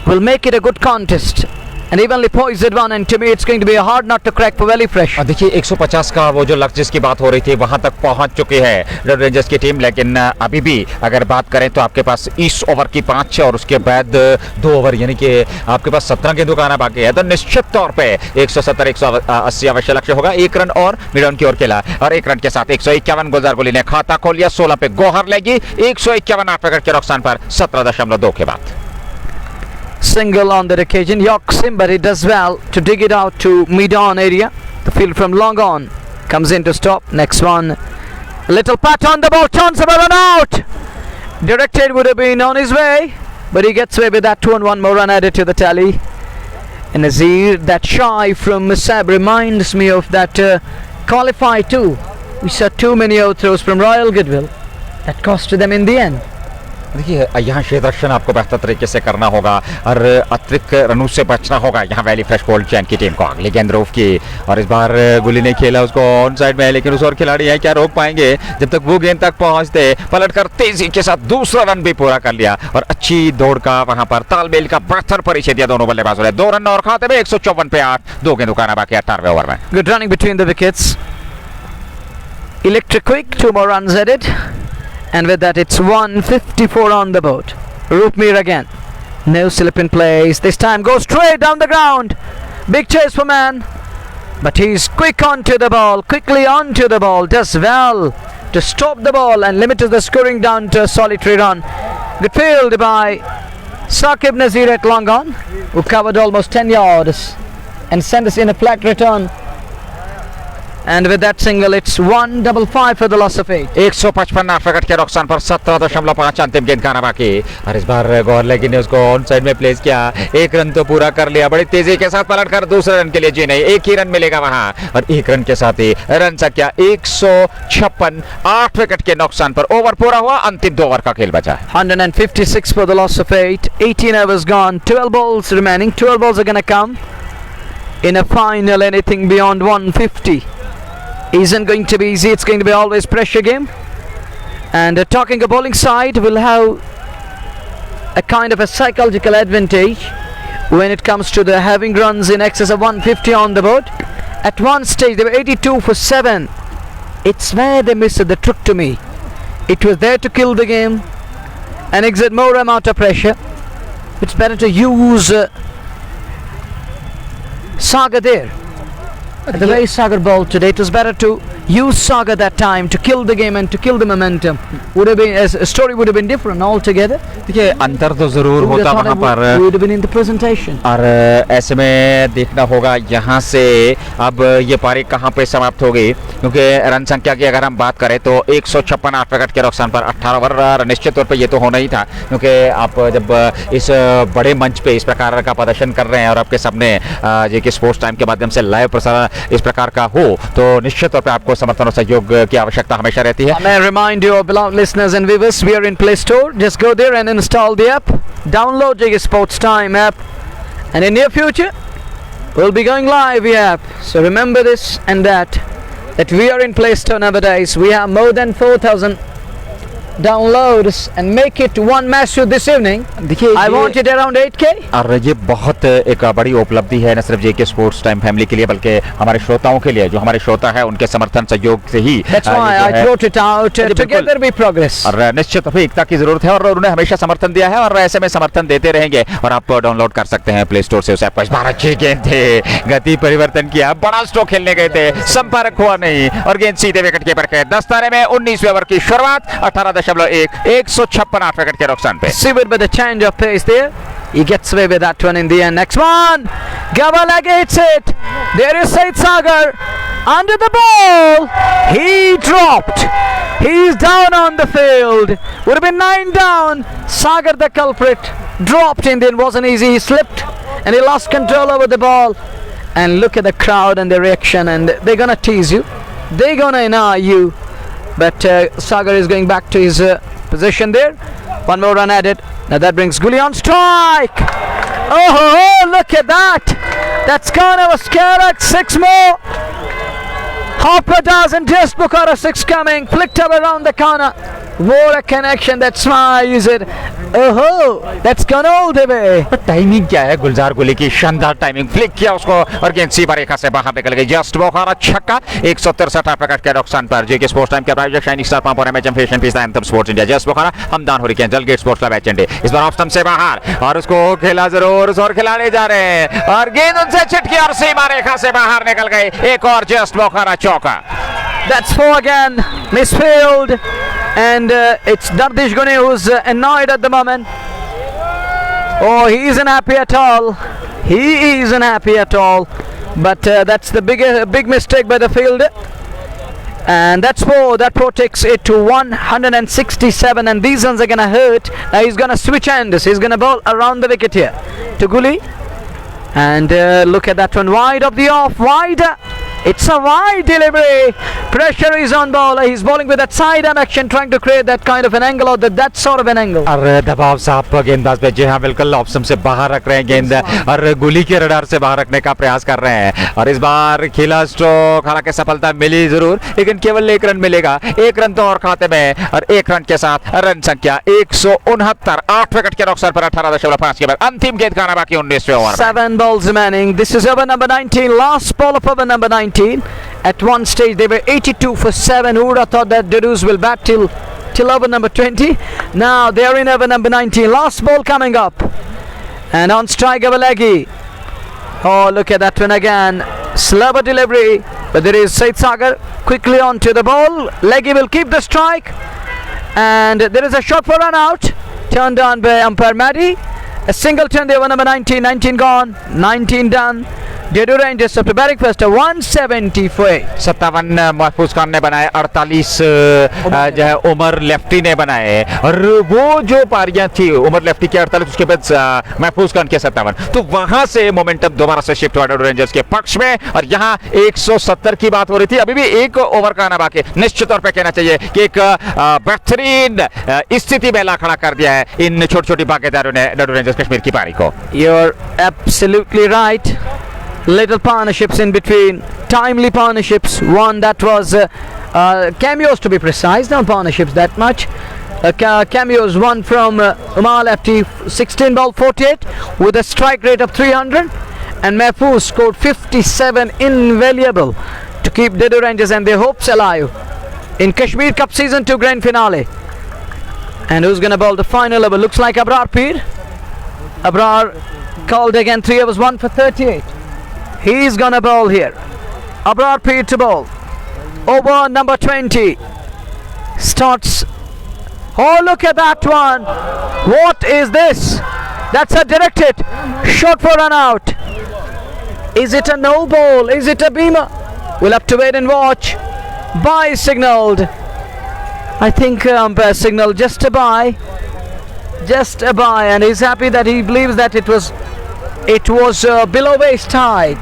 Will make it a good contest. And evenly poised one, and to me it's going to be a hard nut to crack for Valley Fresh. देखिए 150 का वो जो लक्ष्य जिसकी बात हो रही थी वहां तक पहुंच चुकी है डडू रेंजर्स की टीम, लेकिन अभी भी अगर बात करें तो आपके पास इस ओवर की 5 और उसके बाद 2 ओवर यानी कि आपके पास 17 गेंदों का आना बाकी है, तो निश्चित तौर पे 170 180 अवश्य लक्ष्य होगा। 1 रन और मिडन की ओर खेला और 1 रन के साथ 151 गुलजार गुली ने खाता खोल लिया। 16 पे गौहर लैकी 151 8 विकेट के नुकसान पर 17.2 के बाद। Single on that occasion. York Simbari does well to dig it out to mid-on area. The field from long on comes in to stop. Next one, a little pat on the ball, chance of a run out. Directed would have been on his way, but he gets away with that 2 and 1 more run added to the tally. And Nazir, that shy from Musab reminds me of that qualify too. We saw too many overthrows from Royal Goodwill that costed them in the end. देखिए यहाँ क्षेत्र रक्षण आपको बेहतर तरीके से करना होगा और अतिरिक्त रनों से बचना होगा यहाँ वैली फ्रेश गोल्ड चैन की टीम को। अगली गेंद रूफ की और इस बार गुली ने खेला उसको ऑन साइड में, लेकिन उस और खिलाड़ी है क्या रोक पाएंगे जब तक वो गेंद तक पहुंचते। पलटकर तेजी के साथ दूसरा रन भी पूरा कर लिया और अच्छी दौड़ का वहां पर तालमेल का बेहतर परिचय दिया दोनों बल्लेबाजों ने। 2 रन और खाते में 154 पे 8, 2 गेंदों का बाकी 18वें ओवर में। Good running between the wickets. Electric quick, 2 more runs added. And with that it's 154 on the board. Roopmeer again. No slip in place. This time goes straight down the ground. Big chase for man. But he's quick onto the ball. Quickly onto the ball. Does well to stop the ball and limits the scoring down to a solitary run. Good field by Saqib Nazir at long on, who covered almost 10 yards and sent us in a flat return. And with that single it's 155 for the loss of 8. 155 wicket के नुकसान पर 17.5 अंतिम गेंद का बाकी। और इस बार गौर लेगी ने उसको ऑन साइड में प्लेस किया, 1 रन तो पूरा कर लिया बड़ी तेजी के साथ पलटकर दूसरे रन के लिए जी नहीं, 1 ही रन मिलेगा वहां और 1 रन के साथ ही रन संख्या 156, 8 विकेट के नुकसान पर ओवर पूरा हुआ। अंतिम 2 ओवर का खेल बचा है। 156 for the loss of 8. 18 overs gone, 12 balls remaining. 12 balls are going to come in a final. Anything beyond 150 isn't going to be easy. It's going to be always pressure game. And talking a bowling side will have a kind of a psychological advantage when it comes to the having runs in excess of 150 on the board. At one stage they were 82 for 7. It's where they missed the trick to me. It was there to kill the game and exert more amount of pressure. It's better to use Saga there. The way Sagar bowled today, it was better to use Saga that time to kill the game and to kill the momentum. Would have been, as a story would have been different altogether. देखिए अंतर तो जरूर होता वहां पर, would have been in the presentation. और ऐसे में देखना होगा यहाँ से अब ये पारी कहाँ पे समाप्त होगी, क्योंकि रन संख्या की अगर हम बात करें तो 156 8 विकेट के नुकसान पर 18 ओवर। निश्चित तौर पे ये तो होना ही था, क्योंकि आप जब इस बड़े मंच पे इस प्रकार का प्रदर्शन कर रहे हैं और आपके सामने ये कि स्पोर्ट्स टाइम के माध्यम से लाइव प्रसारण इस प्रकार का हो तो निश्चित तौर पे आपको समर्थन और सहयोग की आवश्यकता हमेशा रहती है। May I remind you, beloved listeners and viewers, we are in Play Store. Just go there and install the app. Download the Sports Time app, and in near future we'll be going live via app. So remember this and that we are in Play Store nowadays. We have more than 4,000 downloads and make it one massive this evening. देखिए I want it around 8K. और ये बहुत एक बड़ी उपलब्धि है न सिर्फ जेके स्पोर्ट्स टाइम फैमिली के लिए बल्कि हमारे श्रोताओं के लिए। जो हमारे श्रोता है उनके समर्थन सहयोग से ही That's why I wrote it out. Together we progress. और निश्चित ही एकता की जरूरत है और उन्हें हमेशा समर्थन दिया है और ऐसे में समर्थन देते रहेंगे। और आप डाउनलोड कर सकते हैं प्ले स्टोर से उस ऐप को। इस बार अच्छी गेंद थे, गति परिवर्तन किया, बड़ा स्ट्रोक खेलने गए थे, संपर्क हुआ नहीं और गेंद सीधे विकेट कीपर के दस्ताने में। 19वें ओवर की शुरुआत 18.1 156 8 विकेट के नुकसान पे। Seward with a change of pace there. He gets away with that one in the end. Next one, Gabalage hits it. There is Said Sagar under the ball. He dropped. He's down on the field. Would have been 9 down. Sagar, the culprit, dropped in the end. Wasn't easy. He slipped and he lost control over the ball. And look at the crowd and the reaction. And they're gonna tease you. They're gonna annoy you. But Sagar is going back to his position there. 1 more run added. Now that brings Gully on strike. Oh, look at that. That's gonna was Scarak. 6 more. Hopper doesn't just Bukhara 6 coming. Flicked up around the corner. What a connection. That's why I use it. Oh, that's gone all the way. Timing क्या है गुलजार गुली की, शानदार timing, flick किया उसको और गेंद सीमा रेखा से बाहर निकल गई। जस्ट बुखारा छक्का। 163 विकेट के नुकसान पर जेके स्पोर्ट्स टाइम के प्रायोजक शाइनिंग स्टार पंप और एमएचएम फैशन पीस anthem sports India. Just Bukhara Hamdan हो रही है जलगेट स्पोर्ट्स क्लब एचएनडी। इस बार ऑफ स्टंप से बाहर और उसको खेला जरूर और खिलाने जा रहे हैं और गेंद उनसे छिटकी और सीमा रेखा से बाहर निकल गई। एक और जस्ट बुखारा चौका। That's 4 again. Misfield. And it's Dardish Gune who's annoyed at the moment. Oh, he isn't happy at all. He isn't happy at all. But that's the big mistake by the fielder. And that's 4. That 4 takes it to 167. And these runs are going to hurt. Now he's going to switch ends. He's going to bowl around the wicket here to Gully. And look at that one. Wide of the off. Wider. It's a wide delivery. Pressure is on bowler. He's bowling with that side arm action, trying to create that kind of an angle or that sort of an angle. और दबाव साहब गेंदबाज पे जी हाँ बिल्कुल option से बाहर रख रहे हैं गेंद और गुली के रडार से बाहर रखने का प्रयास कर रहे हैं और इस बार खेला स्ट्रोक हालांकि सफलता मिली जरूर लेकिन केवल 1 रन मिलेगा 1 रन तो और खाते में और 1 रन के साथ रन संख्या 169 8 विकेट के नुकसान पर 18.5 के बाद अंतिम गेंद खाना बाकी 19वें over 7 balls remaining. This is over number 19, last ball of over number 19. At one stage they were 82 for 7. Who would have thought that Dadus will bat till over number 20. Now they are in over number 19. Last ball coming up. And on strike Gavalagi. Oh, look at that one again. Slubber delivery. But there is Said Sagar quickly on to the ball. Leggy will keep the strike. And there is a shot for run out. Turned on by umpire Maddy. A single turn there over number 19. 19 gone. 19 done. Dedu Rangers up to batting first. 170 for 8. 57 महफूज खान ने बनाए 48 जो है Umar lefty ने बनाए और वो जो पारियां थी उमर लेफ्टी के 48 उसके बाद महफूज खान के 57 तो वहां से मोमेंटम दोबारा से शिफ्ट हुआ डेडू रेंजर्स के पक्ष में और यहां 170 की बात हो रही थी अभी भी 1 ओवर का आना बाकी निश्चित तौर पे कहना चाहिए कि एक बेहतरीन स्थिति में ला खड़ा कर दिया है इन छोटी छोटी भागीदारों ने डेडू रेंजर्स कश्मीर की पारी को You're absolutely right. Little partnerships in between, timely partnerships. One that was cameos to be precise, not partnerships that much. Cameos, one from Umar Lefty, 16 ball 48 with a strike rate of 300, and Mahfouz scored 57, invaluable to keep Dedu Rangers and their hopes alive in Kashmir Cup Season 2 Grand Finale. And who's going to bowl the final over? Looks like Abrar Peer. Abrar called again, 3 overs, 1 for 38. He's gonna bowl here. Abrar Peer to bowl. Over number 20. Starts. Oh, look at that one. What is this? That's a direct hit. Shot for run out. Is it a no ball? Is it a beamer? We'll have to wait and watch. Bye signalled. I think umpire signalled just a bye. Just a bye, and he's happy that he believes that it was below waist height,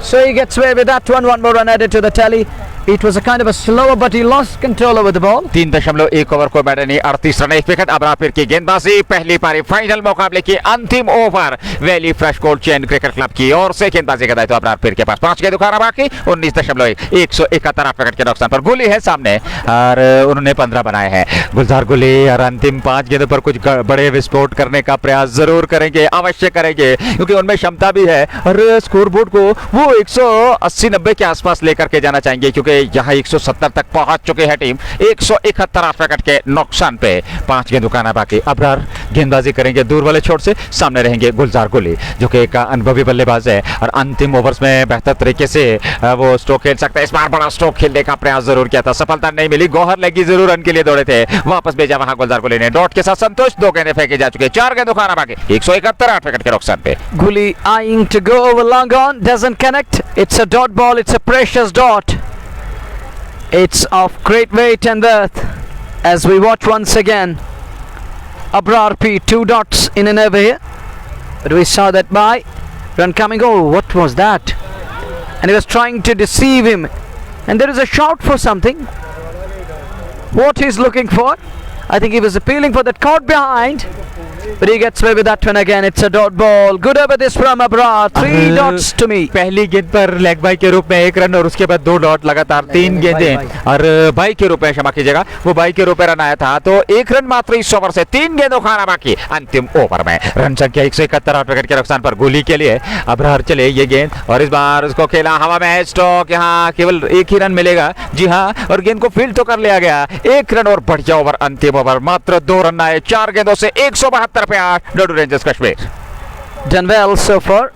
so he gets away with that one more run added to the tally. It was a kind of a slower, but he lost control over the ball. 3.1 over को बैठे नहीं 38 run 1 wicket Abrar पीर की गेंदबाजी पहली पारी final मुकाबले की अंतिम over valley fresh cold chain cricket club की ओर से गेंदबाजी का दायित्व अबरार पीर के पास 5 गेंद खाना बाकी 19.1 171 विकेट के नुकसान पर गुली है सामने और उन्होंने 15 बनाए हैं गुलजार गुली और अंतिम 5 गेंदों पर कुछ बड़े विस्फोट करने का प्रयास जरूर करेंगे अवश्य करेंगे क्योंकि उनमें क्षमता भी है और स्कोर बोर्ड को वो 180-90 के आसपास लेकर के जाना चाहेंगे क्योंकि यहाँ 170 तक पहुंच चुकी है टीम 171 विकेट के नुकसान पे 5 गेंदों का आना बाकी अबरार गेंदबाजी करेंगे दूर वाले छोर से सामने रहेंगे गुलजार गुली जो कि एक अनुभवी बल्लेबाज है और अंतिम ओवर्स में बेहतर तरीके से वो स्ट्रोक खेल सकता है इस बार बड़ा स्ट्रोक खेलने का प्रयास जरूर किया था सफलता नहीं मिली गौहर लगी जरूर रन के लिए दौड़े थे वापस भेजा वहां गुलजार गुली ने डॉट के साथ संतोष 2 गेंदें फेंकी जा चुकी है 4 गेंदों का आना बाकी 171 विकेट के नुकसान पे Gully eyeing to go over long on, doesn't connect. It's a dot ball, it's a precious dot. It's of great weight and worth as we watch once again. Abrar P, 2 dots in and over here. But we saw that by run coming. Oh, what was that? And he was trying to deceive him. And there is a shout for something. What he's looking for? I think he was appealing for that caught behind. But he gets away with that one again. It's a dot ball. Good over this from Abrar. 3 dots to me. पहली गेंद पर leg bye के रूप में 1 run और उसके बाद 2 dot लगातार 3 गेंदें और बाई के रूप में क्षमा कीजिएगा वो बाई के रूप में रन आया था तो 1 रन मात्र इस ओवर से 3 गेंदों खाना बाकी अंतिम ओवर में रन संख्या 171 विकेट के नुकसान पर गोली के लिए अबरार चले ये गेंद और इस बार उसको खेला हवा में स्ट्रोक यहाँ केवल 1 ही रन मिलेगा जी हाँ और गेंद को फील्ड तो कर लिया गया 1 रन और बढ़िया ओवर अंतिम ओवर मात्र 2 रन आए 4 गेंदों से 172 पे 8 डेडू rangers Kashmir Done well so far.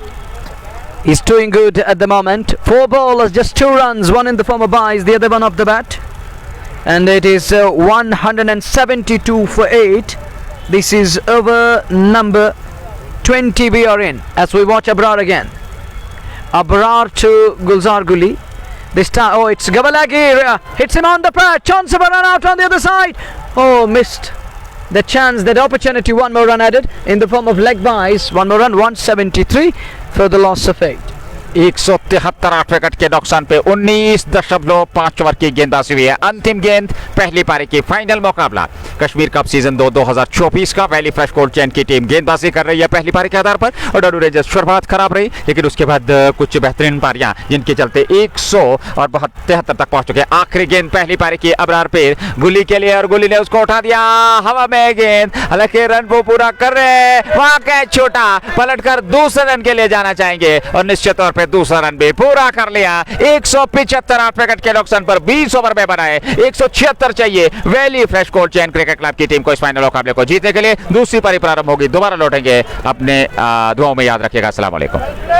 He's doing good at the moment. 4 bowlers, just 2 runs, one in the form of byes, the other one off the bat. And it is 172 for 8. This is over number 20 we are in as we watch Abrar again. Abrar to Gulzar Guli. This time, oh, it's Gavalagi, hits him on the pad, chance of a run out on the other side. Oh, missed the chance, that opportunity. 1 more run added in the form of leg byes. 1 more run, 173 for the loss of 8. 173 wicket के नुकसान पे 19.5 over की गेंदबाजी हुई है। अंतिम गेंद पहली पारी की फाइनल मुकाबला कश्मीर कप सीजन 2 2024 का वैली फ्रेश कोल्ड चैन की टीम गेंदबाजी कर रही है पहली पारी के आधार पर और डब्ल्यू रेंजर्स शुरुआत खराब रही, लेकिन उसके बाद कुछ बेहतरीन पारियां जिनके चलते 173 तक पहुंच चुके। आखिरी गेंद पहली पारी की अबरार पेर गुली के लिए और गुली ने उसको उठा दिया हवा में गेंद, हालांकि रन वो पूरा कर रहे हैं, वहां कैच छोटा पलटकर दूसरे रन के लिए जाना चाहेंगे और निश्चित तौर पर दूसरा रन भी पूरा कर लिया। 175 विकेट के नुकसान पर 20 ओवर में बनाए 176 चाहिए valley fresh cold chain cricket club की टीम को इस फाइनल मुकाबले को जीतने के लिए। दूसरी पारी प्रारंभ होगी, दोबारा लौटेंगे, अपने दुआओं में याद रखिएगा। अस्सलाम वालेकुम।